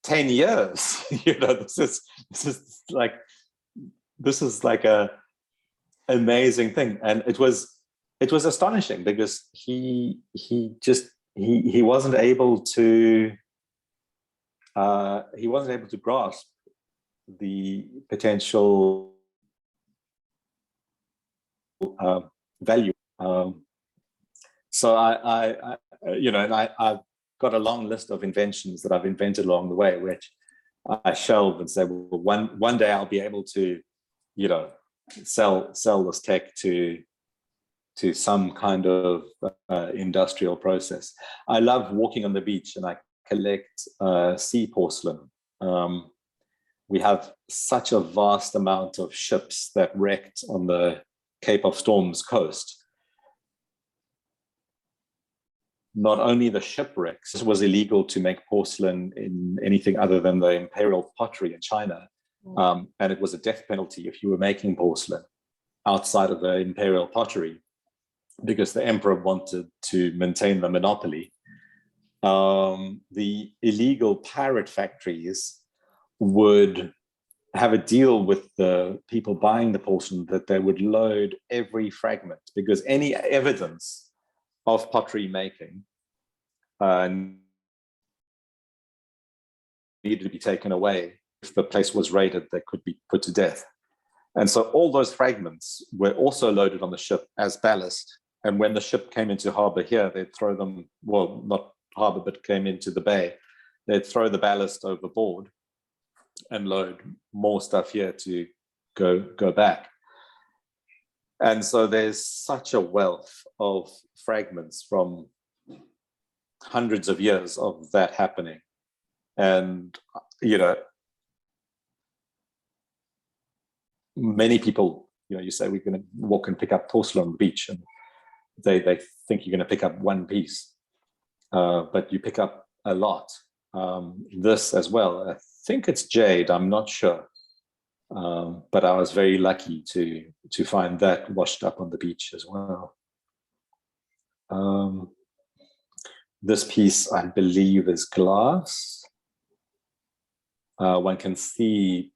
10 years. You know, this is like a amazing thing. And it was astonishing, because he wasn't able to grasp the potential value. So I've got a long list of inventions that I've invented along the way, which I shelve and say, well, one day I'll be able to, you know, sell this tech to some kind of industrial process. I love walking on the beach, and I collect sea porcelain. We have such a vast amount of ships that wrecked on the Cape of Storms coast. not only the shipwrecks, it was illegal to make porcelain in anything other than the imperial pottery in China. And it was a death penalty if you were making porcelain outside of the imperial pottery, because the emperor wanted to maintain the monopoly. The illegal pirate factories would have a deal with the people buying the porcelain that they would load every fragment, because any evidence of pottery making needed to be taken away. If the place was raided, they could be put to death. And so all those fragments were also loaded on the ship as ballast. And when the ship came into harbor here, they'd throw them, well, not harbor, but came into the bay, they'd throw the ballast overboard and load more stuff here to go back. And so there's such a wealth of fragments from hundreds of years of that happening. And, you know, many people, you know, you say we're going to walk and pick up porcelain on the beach, and they think you're going to pick up one piece, but you pick up a lot. This as well, I think it's jade, I'm not sure, but I was very lucky to find that washed up on the beach as well. This piece, I believe, is glass. One can see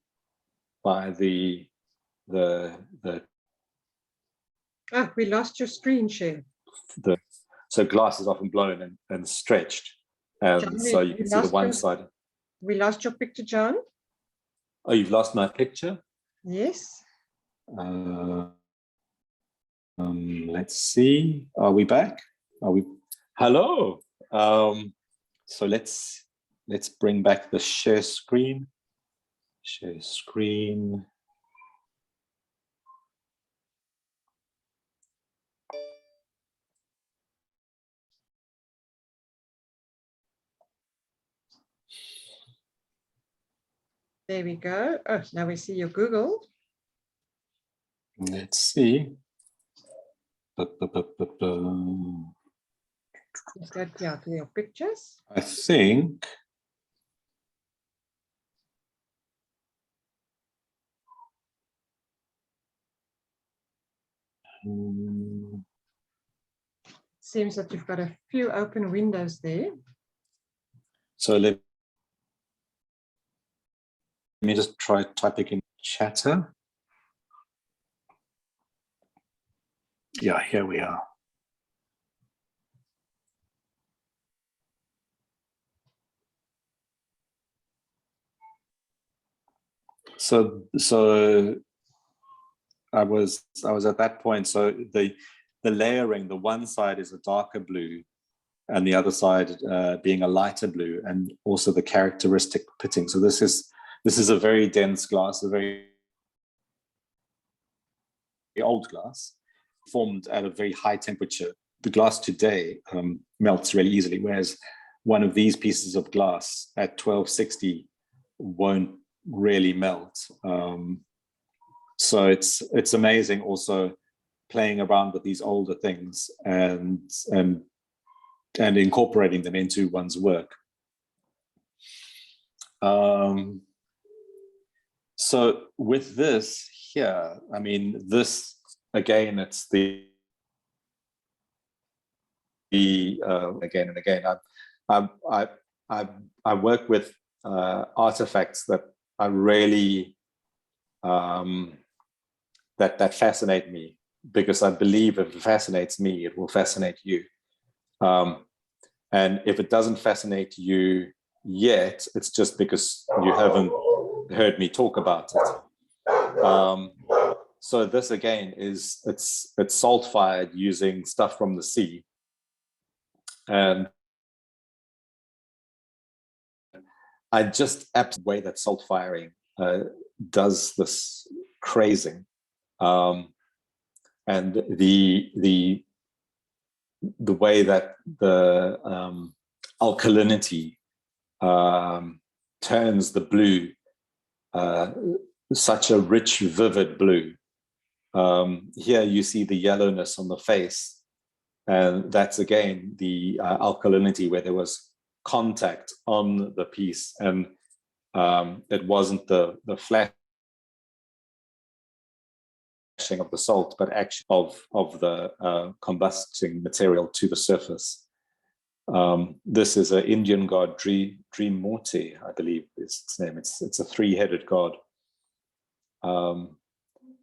by the we lost your screen share. So glass is often blown and stretched, and John, so you can see the one side. We lost your picture, John. Oh, you've lost my picture? Yes. Let's see. Are we back? Are we? Hello. So let's bring back the share screen. Share screen. There we go. Oh, now we see your Google. Let's see. Let's go to your pictures. I think. Seems that you've got a few open windows there. So let me just try typing in chatter. Yeah, here we are. So I was at that point. So the layering, the one side is a darker blue, and the other side being a lighter blue, and also the characteristic pitting. So this is a very dense glass, a very old glass, formed at a very high temperature. The glass today melts really easily, whereas one of these pieces of glass at 1260 won't really melt. So it's amazing also playing around with these older things and incorporating them into one's work. So with this here, I mean, this again, it's the again and again. I work with artifacts that I really that fascinate me, because I believe if it fascinates me, it will fascinate you. And if it doesn't fascinate you yet, it's just because you haven't heard me talk about it. So this again is it's salt fired using stuff from the sea, and I just absolutely the way that salt firing does this crazing, and the way that the alkalinity turns the blue such a rich, vivid blue. Here you see the yellowness on the face, And that's again the alkalinity, where there was contact on the piece, and it wasn't the flashing of the salt, but actually of the combusting material to the surface. This is an Indian god, Trimurti, I believe is its name. It's a three-headed god, and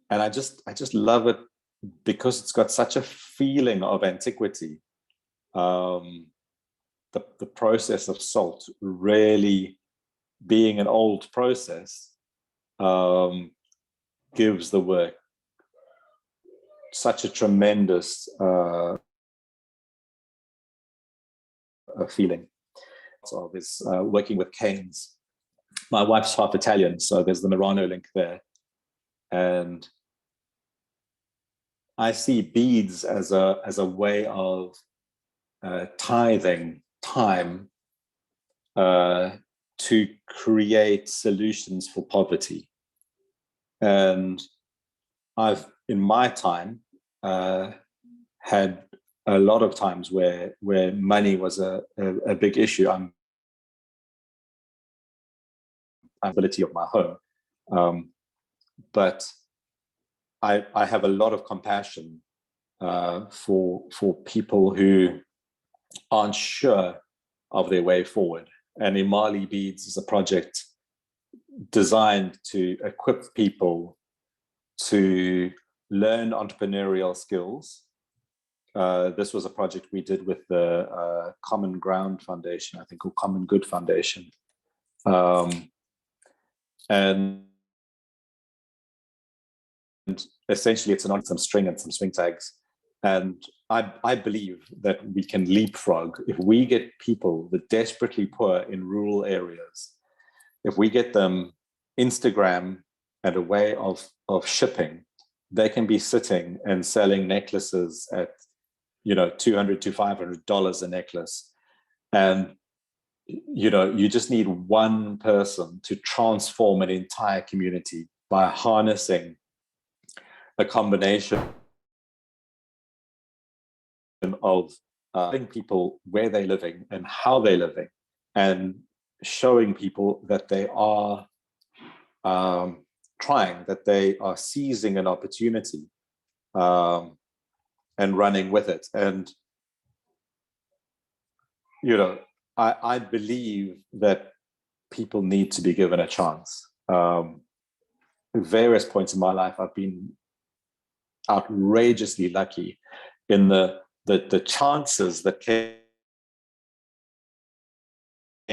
I just love it because it's got such a feeling of antiquity. The process of salt really being an old process gives the work such a tremendous feeling. So is working with canes. My wife's half Italian, so there's the Murano link there. And I see beads as a way of tithing time to create solutions for poverty. And I've, in my time, had a lot of times where money was a big issue. Ability of my home, but I have a lot of compassion for people who aren't sure of their way forward. And Imali Beads is a project designed to equip people to learn entrepreneurial skills. This was a project we did with the Common Ground Foundation, I think, or Common Good Foundation. And essentially it's some string and some swing tags. And I believe that we can leapfrog if we get people, the desperately poor in rural areas, if we get them Instagram and a way of shipping, they can be sitting and selling necklaces at, $200 to $500 a necklace. And, you just need one person to transform an entire community by harnessing a combination of telling people where they're living and how they're living, and showing people that they are trying, that they are seizing an opportunity and running with it. And, I believe that people need to be given a chance. At various points in my life, I've been outrageously lucky in the chances that came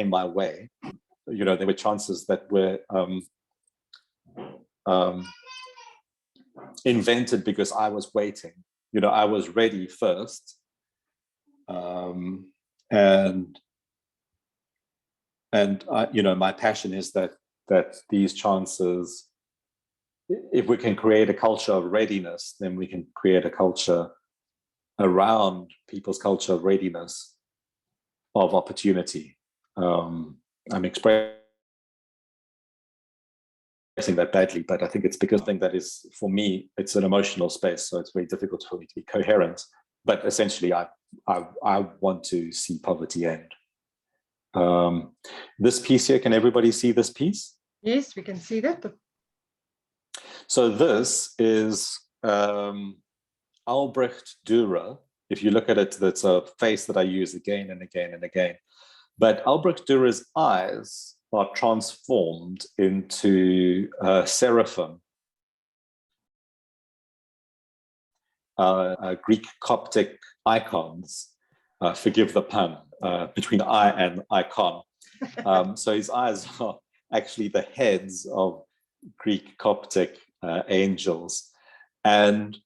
my way. There were chances that were invented because I was waiting. I was ready first, and my passion is that these chances, if we can create a culture of readiness, then we can create a culture around people's culture of readiness, of opportunity. I'm expressing that badly, but I think it's because I think that is, for me, it's an emotional space, so it's very difficult for me to be coherent. But essentially, I want to see poverty end. This piece here, can everybody see this piece? Yes, we can see that. So this is Albrecht Dürer. If you look at it, that's a face that I use again and again and again. But Albrecht Dürer's eyes are transformed into seraphim, Greek Coptic icons. Forgive the pun, between eye and icon. So his eyes are actually the heads of Greek Coptic angels. And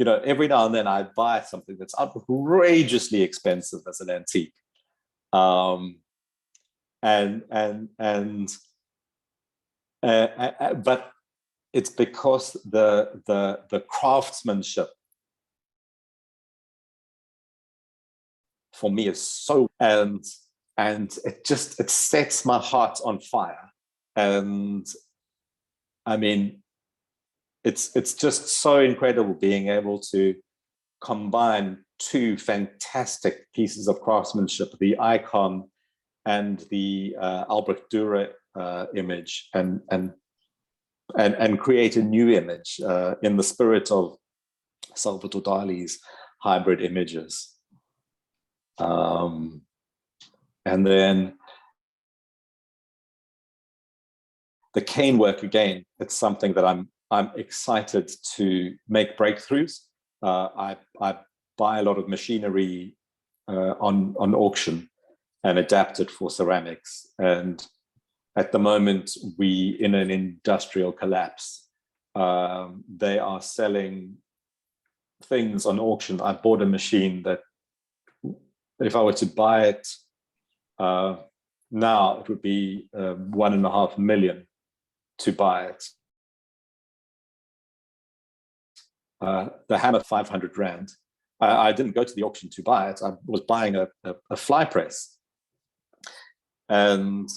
every now and then I buy something that's outrageously expensive as an antique, but it's because the craftsmanship for me is so, and it sets my heart on fire. And I mean, it's just so incredible being able to combine two fantastic pieces of craftsmanship, the icon and the Albrecht Dürer image, and create a new image in the spirit of Salvatore Dali's hybrid images. And then the cane work, again, it's something that I'm excited to make breakthroughs. I buy a lot of machinery on auction and adapt it for ceramics. And at the moment, we in an industrial collapse. They are selling things on auction. I bought a machine that, if I were to buy it now, it would be 1.5 million to buy it. The hammer, 500 Rand. I didn't go to the auction to buy it. I was buying a fly press. And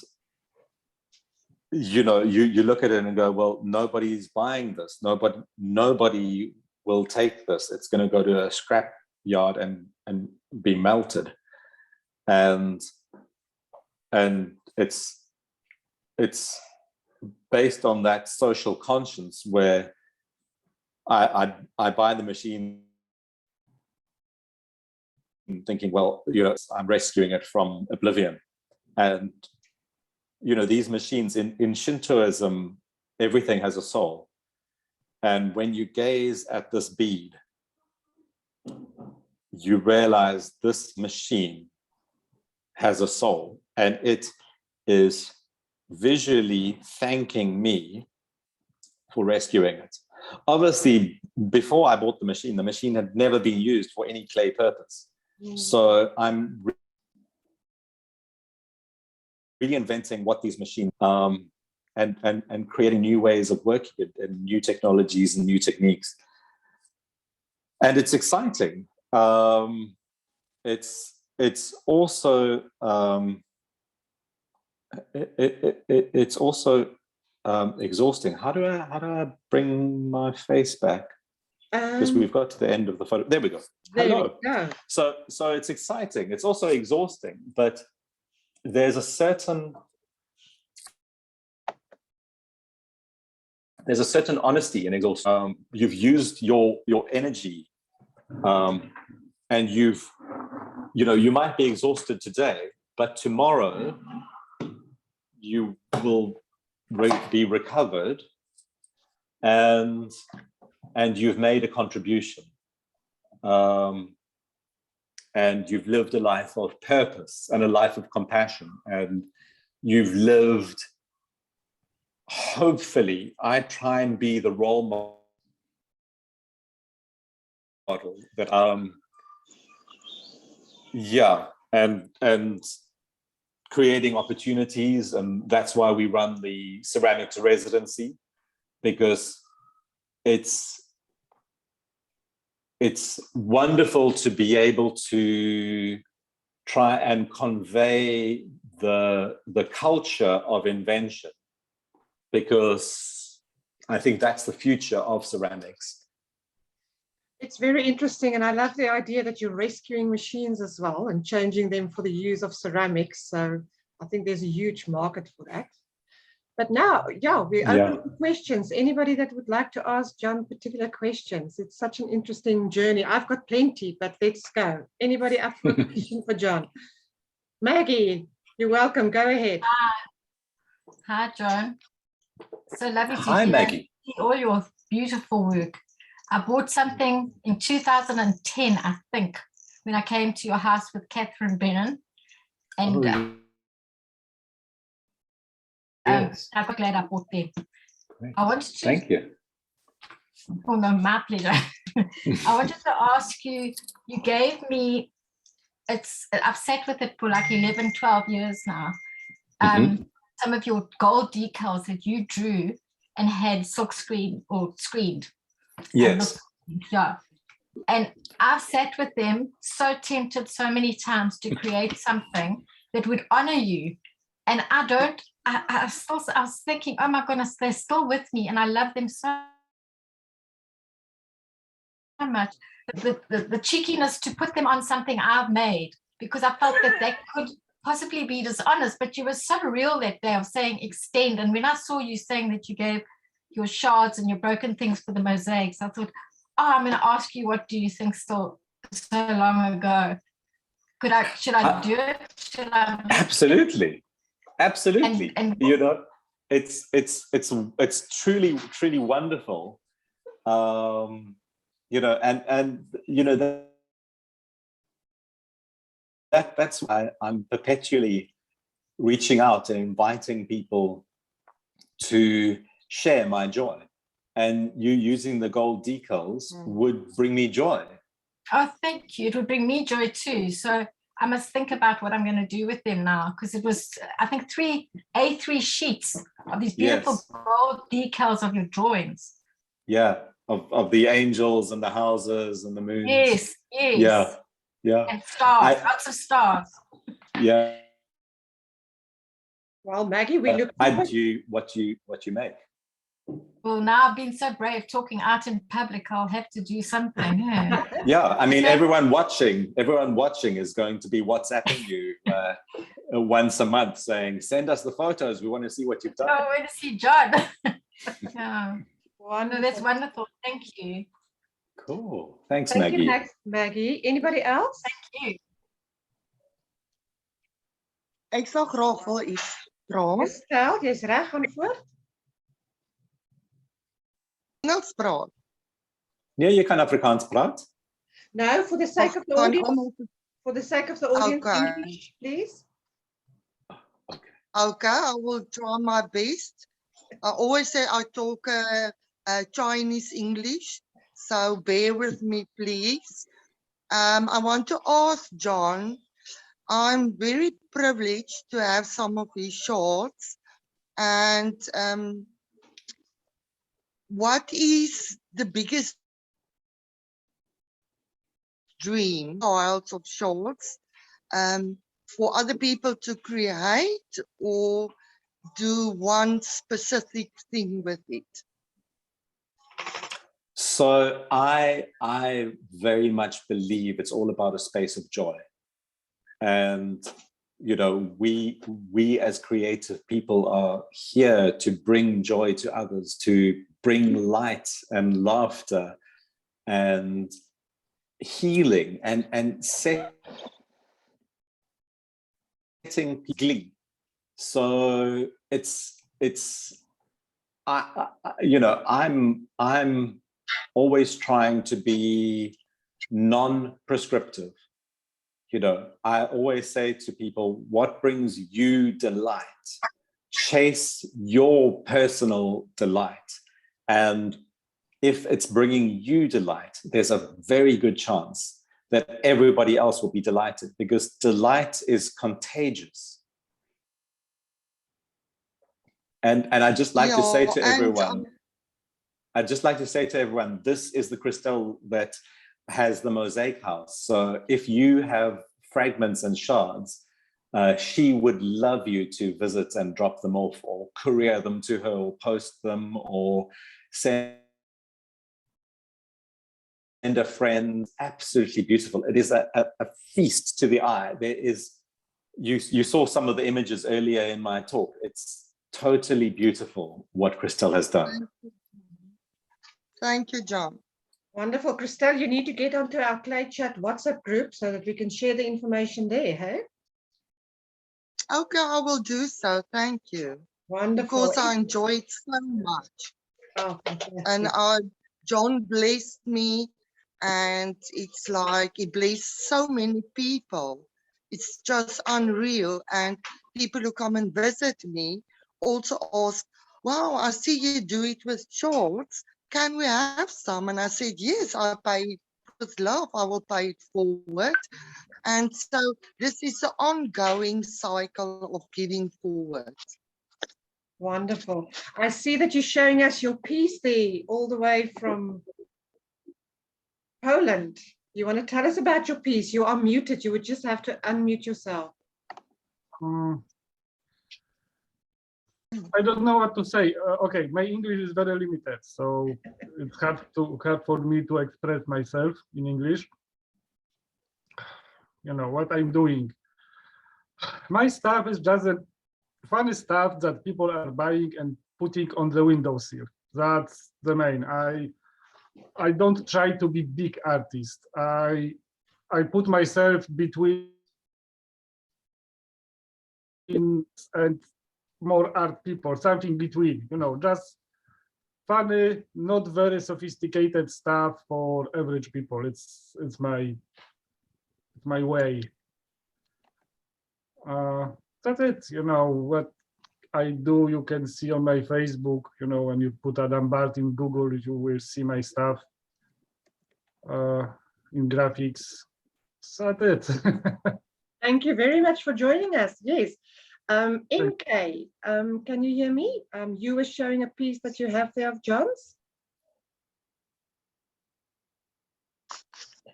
you know, you look at it and go, well, nobody's buying this. Nobody will take this. It's going to go to a scrap yard and be melted. And it's based on that social conscience where I buy the machine thinking, well, you know, I'm rescuing it from oblivion. And you know, these machines in Shintoism, everything has a soul. And when you gaze at this bead, you realize this machine has a soul, and it is visually thanking me for rescuing it. Obviously, before I bought the machine had never been used for any clay purpose. So I'm reinventing what these machines and creating new ways of working and new technologies and new techniques. And it's exciting. It's also it's also exhausting. How do I bring my face back? Because we've got to the end of the photo. There we go. Hello. There we go. So it's exciting. It's also exhausting, but there's a certain honesty in exhaustion. You've used your energy, and you might be exhausted today, but tomorrow you will be recovered, and you've made a contribution, and you've lived a life of purpose and a life of compassion, and you've lived, hopefully, I try and be the role model that and creating opportunities. And that's why we run the ceramics residency, because it's wonderful to be able to try and convey the culture of invention, because I think that's the future of ceramics. It's very interesting, and I love the idea that you're rescuing machines as well and changing them for the use of ceramics. So I think there's a huge market for that. But now, we open for questions. Anybody that would like to ask John particular questions? It's such an interesting journey. I've got plenty, but let's go. Anybody up for a question for John? Maggie, you're welcome. Go ahead. Hi, John. So lovely to Hi, Maggie. see all your beautiful work. I bought something in 2010, I think, when I came to your house with Catherine Brennan. And Yes. I'm glad I bought them. Great. I wanted to. Thank you. Oh, no, my pleasure. I wanted to ask you, you gave me, I've sat with it for like 11, 12 years now. Some of your gold decals that you drew and had silk screened. Yes. Yeah. And I've sat with them, so tempted so many times to create something that would honor you. And I was thinking, oh my goodness, they're still with me and I love them so much. The cheekiness to put them on something I've made, because I felt that could possibly be dishonest, but you were so real that day of saying extend. And when I saw you saying that you gave your shards and your broken things for the mosaics, I thought, oh, I'm going to ask you, what do you think still so long ago? Should I do it? Should I? Absolutely. And you know, it's truly wonderful. You know, and you know, that's why I'm perpetually reaching out and inviting people to share my joy, and you using the gold decals would bring me joy. Oh, thank you. It would bring me joy too. So I must think about what I'm going to do with them now, because it was, I think, 3 A3 sheets of these beautiful gold decals of your drawings. Yeah, of the angels and the houses and the moons. Yes. Yeah. And stars, lots of stars. Yeah. Well, Maggie, we look forward to what you make. Well, now I've been so brave talking out in public, I'll have to do something. Yeah, yeah, I mean, everyone watching is going to be WhatsApping you once a month saying, send us the photos. We want to see what you've done. Oh, I want to see John. Yeah. Wonderful. That's wonderful. Thank you. Cool. Thanks, Maggie. Thank you, Maggie. Anybody else? Thank you. Ek sal graag wil iets vra. Stel, jy's reg, gaan voort. Engels praat. Nee, jy kan Afrikaans praat. No, for the sake of the audience. For the sake of the audience, okay. English, please. Okay, I will try my best. I always say I talk Chinese English, so bear with me, please. I want to ask John, I'm very privileged to have some of his shards, and what is the biggest dream piles of shards for other people to create or do one specific thing with it? So I very much believe it's all about a space of joy. And, you know, we as creative people are here to bring joy to others, to bring light and laughter and healing and setting glee. So you know, I'm always trying to be non-prescriptive. You know, I always say to people, what brings you delight? Chase your personal delight. And if it's bringing you delight, there's a very good chance that everybody else will be delighted, because delight is contagious. And I just like to say to everyone, this is the Christelle that has the mosaic house. So if you have fragments and shards, she would love you to visit and drop them off, or courier them to her, or post them, or send a friend. Absolutely beautiful. It is a feast to the eye. There is, you saw some of the images earlier in my talk. It's totally beautiful what Christelle has done. Thank you, John. Wonderful. Christelle, you need to get onto our ClayChat WhatsApp group so that we can share the information there, hey? Okay, I will do so. Thank you. Wonderful. Because I enjoy it so much. Oh, fantastic. And John blessed me, and it's like he blessed so many people. It's just unreal. And people who come and visit me also ask, wow, I see you do it with shorts. Can we have some? And I said, yes, I pay with love. I will pay it forward. And so this is an ongoing cycle of giving forward. Wonderful. I see that you're showing us your piece there, all the way from Poland. You want to tell us about your piece? You are muted. You would just have to unmute yourself. I don't know what to say. Okay, my English is very limited, so it's hard for me to express myself in English. You know what I'm doing. My stuff is just a funny stuff that people are buying and putting on the windowsill. That's the main. I don't try to be big artist. I put myself between and more art people, something between, you know, just funny, not very sophisticated stuff for average people. It's my way. That's it. You know what I do. You can see on my Facebook. You know, when you put Adam Bart in Google, you will see my stuff in graphics. So that's it. Thank you very much for joining us. Yes. MK, can you hear me? You were showing a piece that you have there of John's.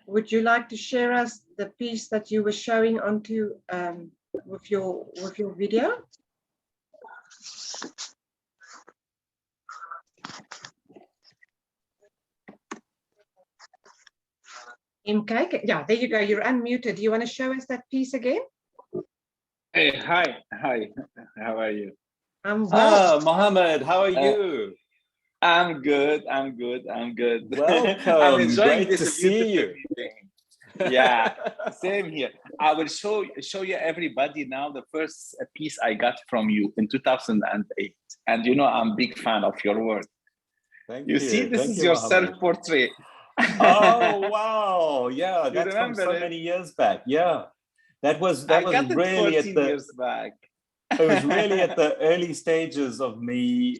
Would you like to share us the piece that you were showing onto with your video? MK, yeah, there you go. You're unmuted. Do you want to show us that piece again? Hey, hi, how are you? I'm well. Mohammed, how are you? I'm good. Welcome. I'm enjoying Great to this see you. meeting. Yeah, same here. I will show you everybody now the first piece I got from you in 2008, and you know I'm a big fan of your work. Thank You see, this is your self-portrait. Oh wow! Yeah, that's from so it? many years back. Yeah, that was really at the years back. It was really at the early stages of me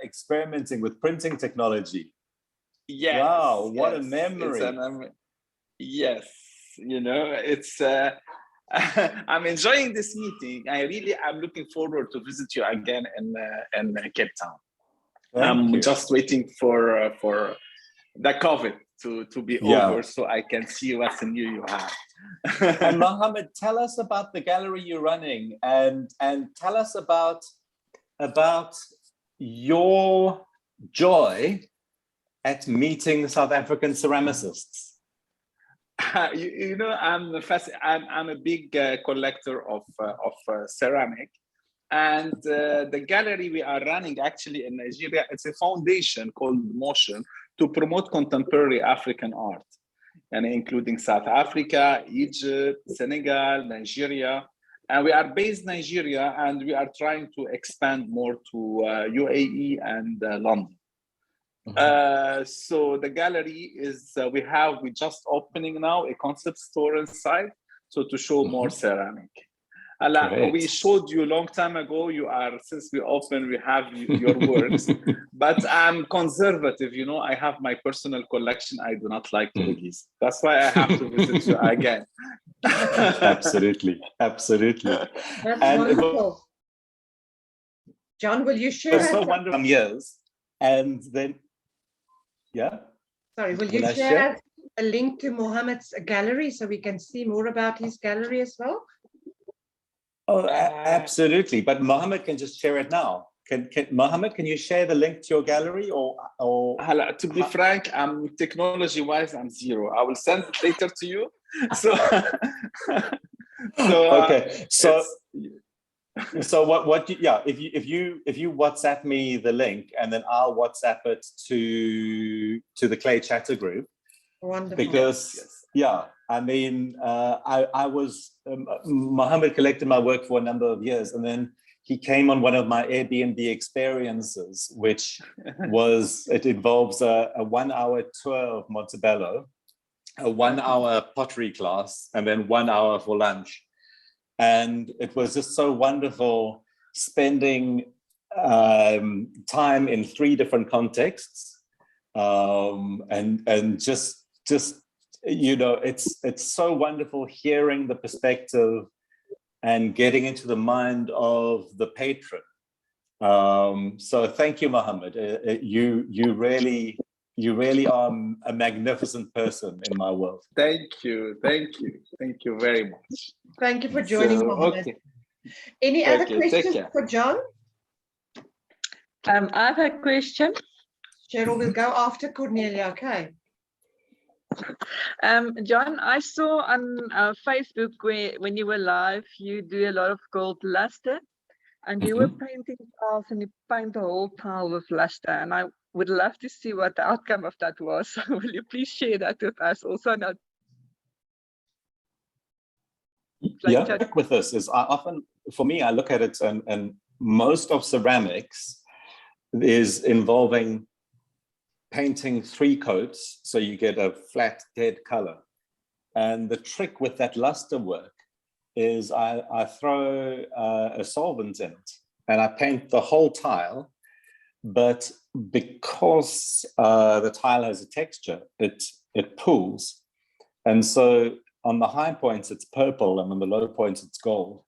experimenting with printing technology. Yes. Wow, what a memory! Yes, you know, it's. I'm enjoying this meeting. I'm looking forward to visit you again in Cape Town. I'm just waiting for the COVID to be over so I can see what's new you have. And Mohammed, tell us about the gallery you're running and tell us about your joy at meeting South African ceramicists. You know, I'm a big collector of ceramic, and the gallery we are running actually in Nigeria, it's a foundation called Motion to promote contemporary African art, and including South Africa, Egypt, Senegal, Nigeria. And we are based in Nigeria, and we are trying to expand more to UAE and London. So the gallery is, we just opening now a concept store inside, so to show more ceramic. We showed you a long time ago. Since we open, we have your works, but I'm conservative. You know, I have my personal collection. I do not like to release. That's why I have to visit you again. Absolutely. That's wonderful. John, will you share? So wonderful years, and then, yeah. Sorry, will you share a link to Mohammed's gallery so we can see more about his gallery as well? Oh, absolutely. But Mohammed can just share it now. Mohammed, can you share the link to your gallery or? To be frank, technology-wise, I'm zero. I will send it later to you. So, okay. So what? If you WhatsApp me the link and then I'll WhatsApp it to the ClayChat group. Wonderful. Because I mean, I was Mohammed collected my work for a number of years, and then he came on one of my Airbnb experiences, which involves a 1-hour tour of Montebello, a 1-hour pottery class, and then 1 hour for lunch. And it was just so wonderful spending time in 3 different contexts, and just you know, it's so wonderful hearing the perspective and getting into the mind of the patron. So thank you, Mohammed. You really are a magnificent person in my world. Thank you very much. Thank you for joining, Mohammed. Okay. Any other questions for John? I have a question. Cheryl will go after Cornelia, okay? John, I saw on Facebook when you were live, you do a lot of gold luster, and you were painting tiles, and you paint the whole tile with luster. And I would love to see what the outcome of that was. Will you please share that with us? Also, not Yeah, the trick with this is for me, I look at it and most of ceramics is involving painting 3 coats, so you get a flat, dead color. And the trick with that luster work is I throw a solvent in it and I paint the whole tile, but because the tile has a texture, it pools. And so on the high points, it's purple, and on the low points, it's gold.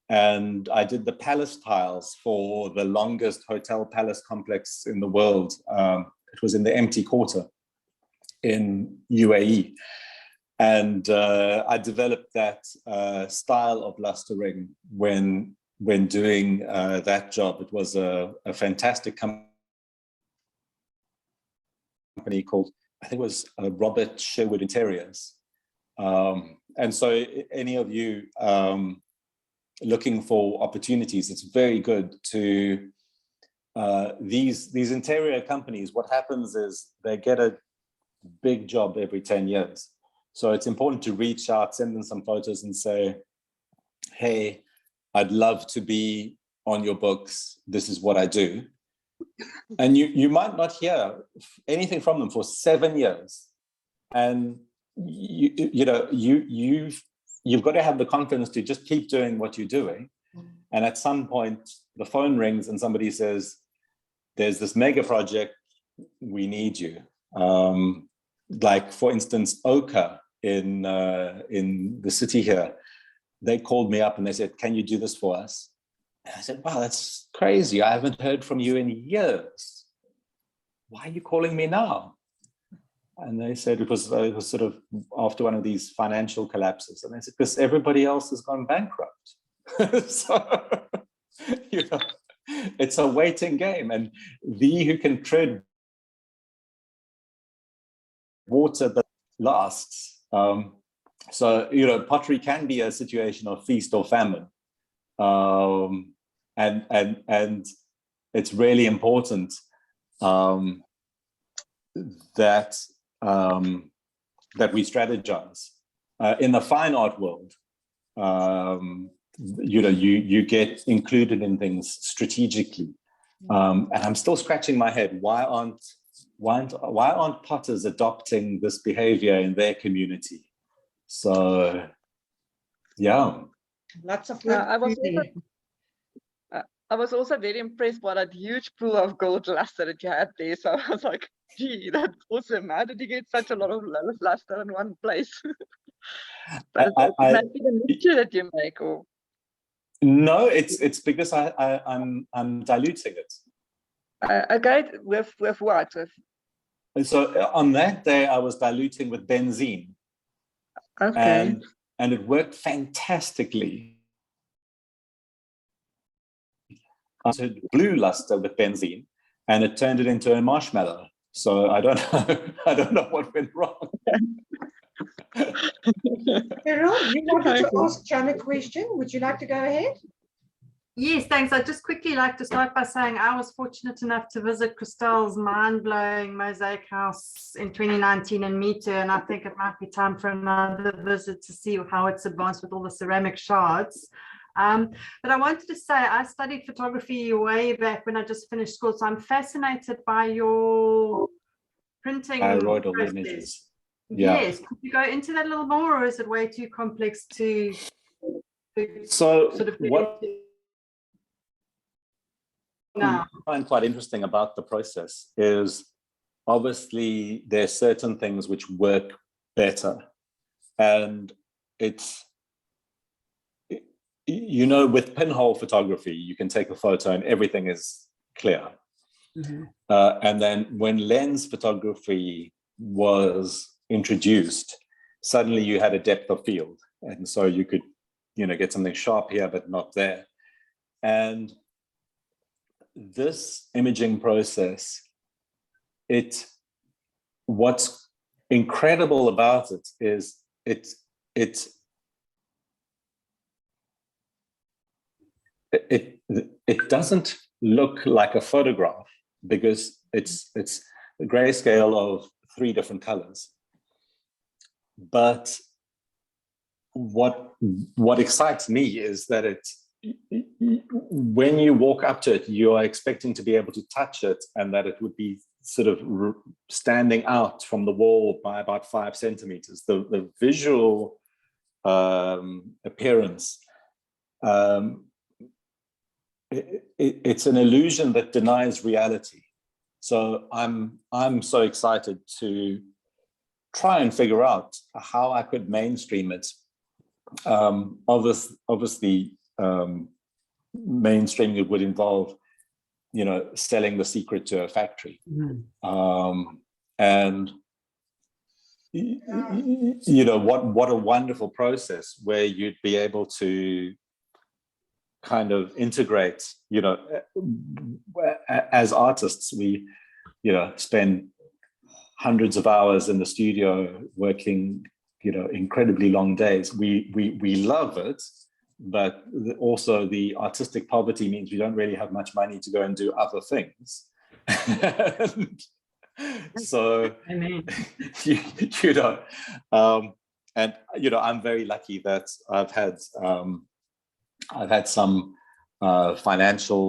And I did the palace tiles for the longest hotel palace complex in the world. It was in the Empty Quarter in UAE. And I developed that style of lustering when doing that job. It was a fantastic company called, I think it was Robert Sherwood Interiors. And so any of you looking for opportunities, it's very good to these interior companies. What happens is they get a big job every 10 years. So it's important to reach out, send them some photos and say, hey, I'd love to be on your books. This is what I do. And you might not hear anything from them for 7 years. And you've got to have the confidence to just keep doing what you're doing. And at some point, the phone rings and somebody says, there's this mega project, we need you. Like, for instance, Oka in the city here, they called me up and they said, can you do this for us? And I said, wow, that's crazy. I haven't heard from you in years. Why are you calling me now? And they said it was sort of after one of these financial collapses. And they said, because everybody else has gone bankrupt. So, it's a waiting game. And thee who can tread water that lasts. So, pottery can be a situation of feast or famine. And it's really important that we strategize. In the fine art world, you get included in things strategically. And I'm still scratching my head. Why aren't potters adopting this behavior in their community? So, yeah. Lots of work. I was also very impressed by that huge pool of gold luster that you had there. So I was like, gee, that's awesome. How did you get such a lot of luster in one place? But it might be the mixture that you make, or no, it's because I'm diluting it. Okay, with what? So on that day, I was diluting with benzene. Okay. And it worked fantastically. I did blue luster with benzene, and it turned it into a marshmallow. So I don't know what went wrong. Carol, you wanted to ask John a question. Would you like to go ahead? Yes, thanks. I'd just quickly like to start by saying I was fortunate enough to visit Christelle's mind-blowing mosaic house in 2019 and meet her, and I think it might be time for another visit to see how it's advanced with all the ceramic shards. But I wanted to say I studied photography way back when I just finished school, so I'm fascinated by your printing Thyroidal process. images. Yeah. Yes, could you go into that a little more, or is it way too complex to So sort of what now? I find quite interesting about the process is obviously there's certain things which work better, and it's with pinhole photography you can take a photo and everything is clear. Mm-hmm. And then when lens photography was introduced, suddenly you had a depth of field, and so you could get something sharp here but not there. And this imaging process, what's incredible about it is it doesn't look like a photograph because it's a grayscale of 3 different colors. But what excites me is that when you walk up to it, you are expecting to be able to touch it, and that it would be sort of standing out from the wall by about 5 centimeters. The visual appearance, it's an illusion that denies reality. So I'm so excited to try and figure out how I could mainstream it. Obviously, mainstreaming it would involve, selling the secret to a factory. And what a wonderful process where you'd be able to kind of integrate, as artists, we, spend hundreds of hours in the studio working, incredibly long days. We love it, but also the artistic poverty means we don't really have much money to go and do other things. So, and I'm very lucky that I've had some financial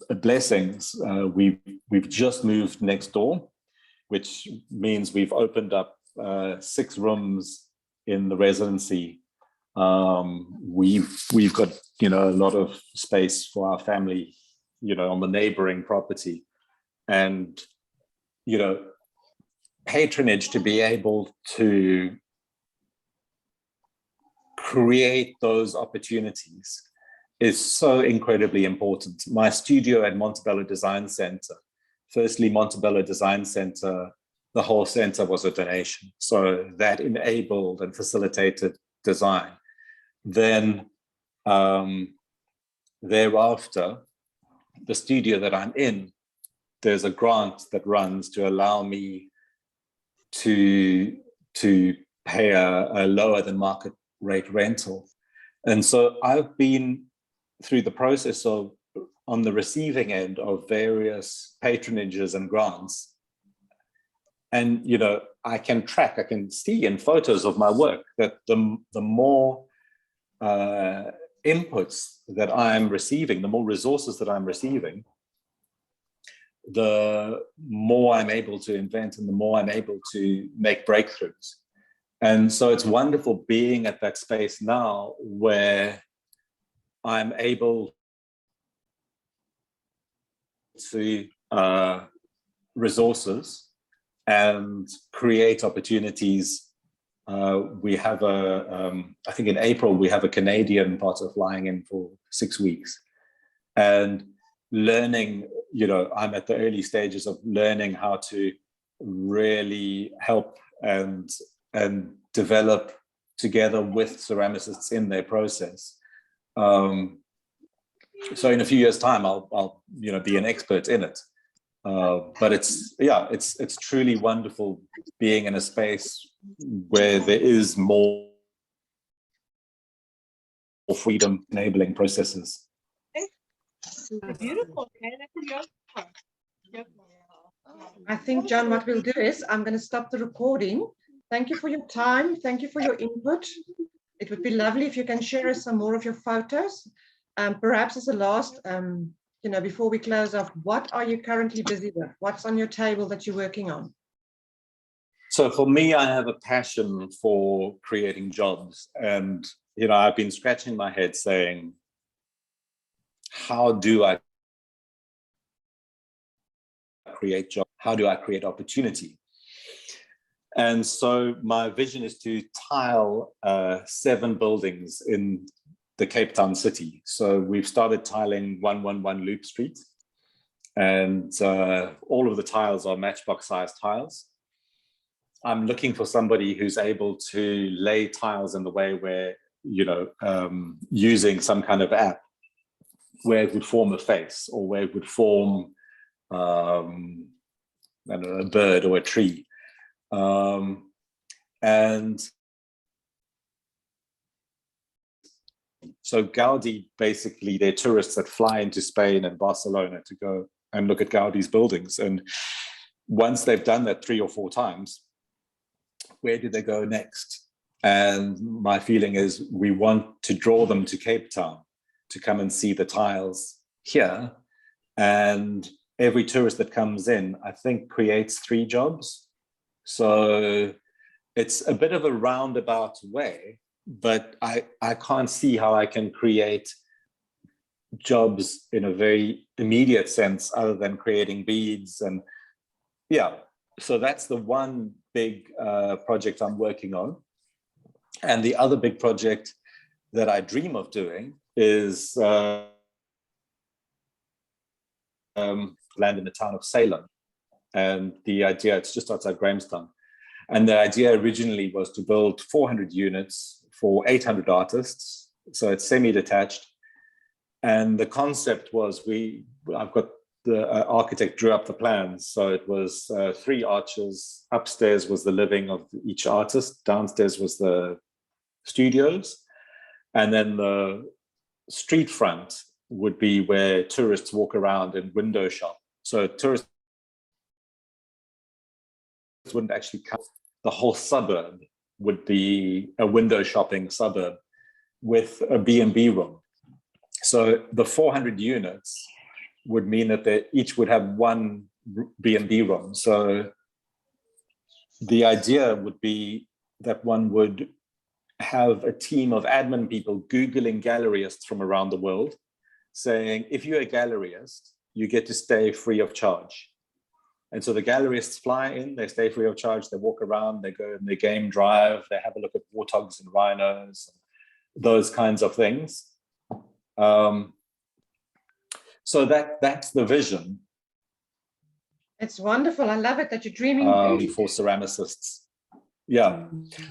blessings. We've just moved next door, which means we've opened up 6 rooms in the residency. We've got a lot of space for our family, on the neighboring property, and patronage to be able to create those opportunities is so incredibly important. My studio at Montebello Design Center, firstly, Montebello Design Center, the whole center was a donation. So that enabled and facilitated design. Then thereafter, the studio that I'm in, there's a grant that runs to allow me to pay a lower than market rate rental. And so I've been through the process of, on the receiving end of various patronages and grants. And, I can see in photos of my work that the more inputs that I'm receiving, the more resources that I'm receiving, the more I'm able to invent and the more I'm able to make breakthroughs. And so it's wonderful being at that space now where I'm able to resources and create opportunities. We have I think in April, we have a Canadian potter flying in for 6 weeks. And learning, I'm at the early stages of learning how to really help and develop together with ceramicists in their process. So in a few years' time, I'll be an expert in it. But it's truly wonderful being in a space where there is more freedom enabling processes. Beautiful. I think, John, what we'll do is I'm going to stop the recording. Thank you for your time. Thank you for your input. It would be lovely if you can share us some more of your photos. Perhaps as a last, before we close off, what are you currently busy with? What's on your table that you're working on? So for me, I have a passion for creating jobs. And, I've been scratching my head saying, how do I create jobs? How do I create opportunity? And so my vision is to tile 7 buildings in the Cape Town city. So we've started tiling 111 Loop Street, and all of the tiles are matchbox sized tiles. I'm looking for somebody who's able to lay tiles in the way where, using some kind of app, where it would form a face, or where it would form I don't know, a bird or a tree. And so Gaudi, basically, they're tourists that fly into Spain and Barcelona to go and look at Gaudi's buildings. And once they've done that 3 or 4 times, where do they go next? And my feeling is we want to draw them to Cape Town to come and see the tiles here. And every tourist that comes in, I think, creates 3 jobs. So it's a bit of a roundabout way, but I can't see how I can create jobs in a very immediate sense other than creating beads. And yeah, so that's the one big project I'm working on. And the other big project that I dream of doing is land in the town of Salem. And the idea, it's just outside Grahamstown. And the idea originally was to build 400 units for 800 artists. So it's semi-detached. And the concept was I've got the architect drew up the plans. So it was 3 arches. Upstairs was the living of each artist. Downstairs was the studios. And then the street front would be where tourists walk around and window shop. So tourists wouldn't actually come. The whole suburb would be a window shopping suburb with a B&B room. So the 400 units would mean that they each would have 1 B&B room. So the idea would be that one would have a team of admin people Googling gallerists from around the world, saying, if you're a galleryist, you get to stay free of charge. And so the gallerists fly in, they stay free of charge, they walk around, they go and they game drive, they have a look at warthogs and rhinos, those kinds of things. So that's the vision. It's wonderful. I love it that you're dreaming big. For ceramicists. Yeah,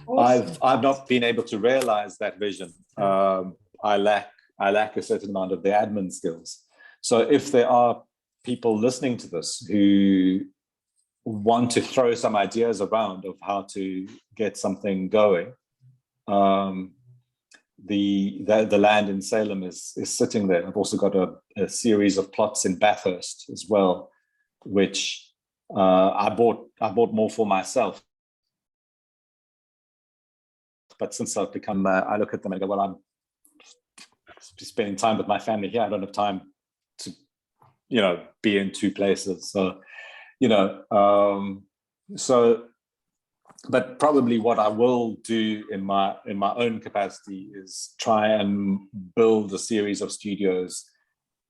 Awesome. I've not been able to realize that vision. I lack a certain amount of the admin skills. So if there are people listening to this who want to throw some ideas around of how to get something going, the land in Salem is sitting there. I've also got a series of plots in Bathurst as well, which I bought more for myself. But since I've become, I look at them and go, well, I'm spending time with my family here. I don't have time to, be in 2 places. So, but probably what I will do in my own capacity is try and build a series of studios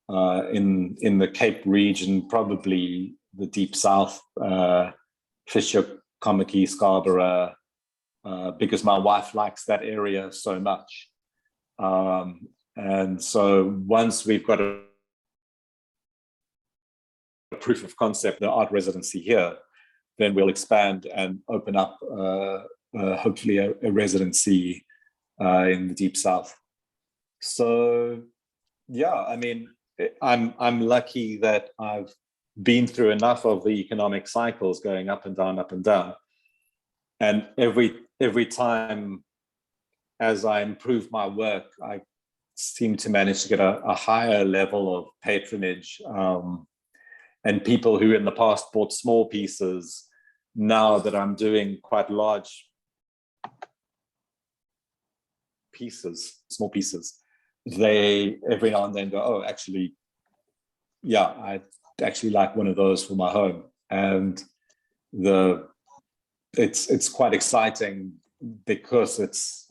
in the Cape region, probably the Deep South, Fisher, Kommetjie, Scarborough, because my wife likes that area so much. And so once we've got a proof of concept, the art residency here, then we'll expand and open up hopefully a residency in the Deep South. So yeah, I mean, I'm lucky that I've been through enough of the economic cycles going up and down, and every time as I improve my work, I seem to manage to get a higher level of patronage. And people who in the past bought small pieces, now that I'm doing quite large pieces, small pieces, they every now and then go, oh, actually, yeah, I actually like one of those for my home. And it's quite exciting because it's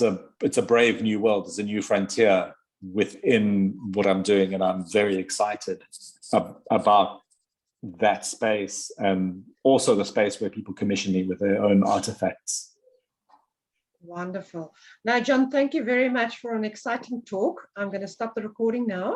a brave new world. It's a new frontier within what I'm doing, and I'm very excited about that space, and also the space where people commission me with their own artifacts. Wonderful. Now, John, thank you very much for an exciting talk. I'm going to stop the recording now.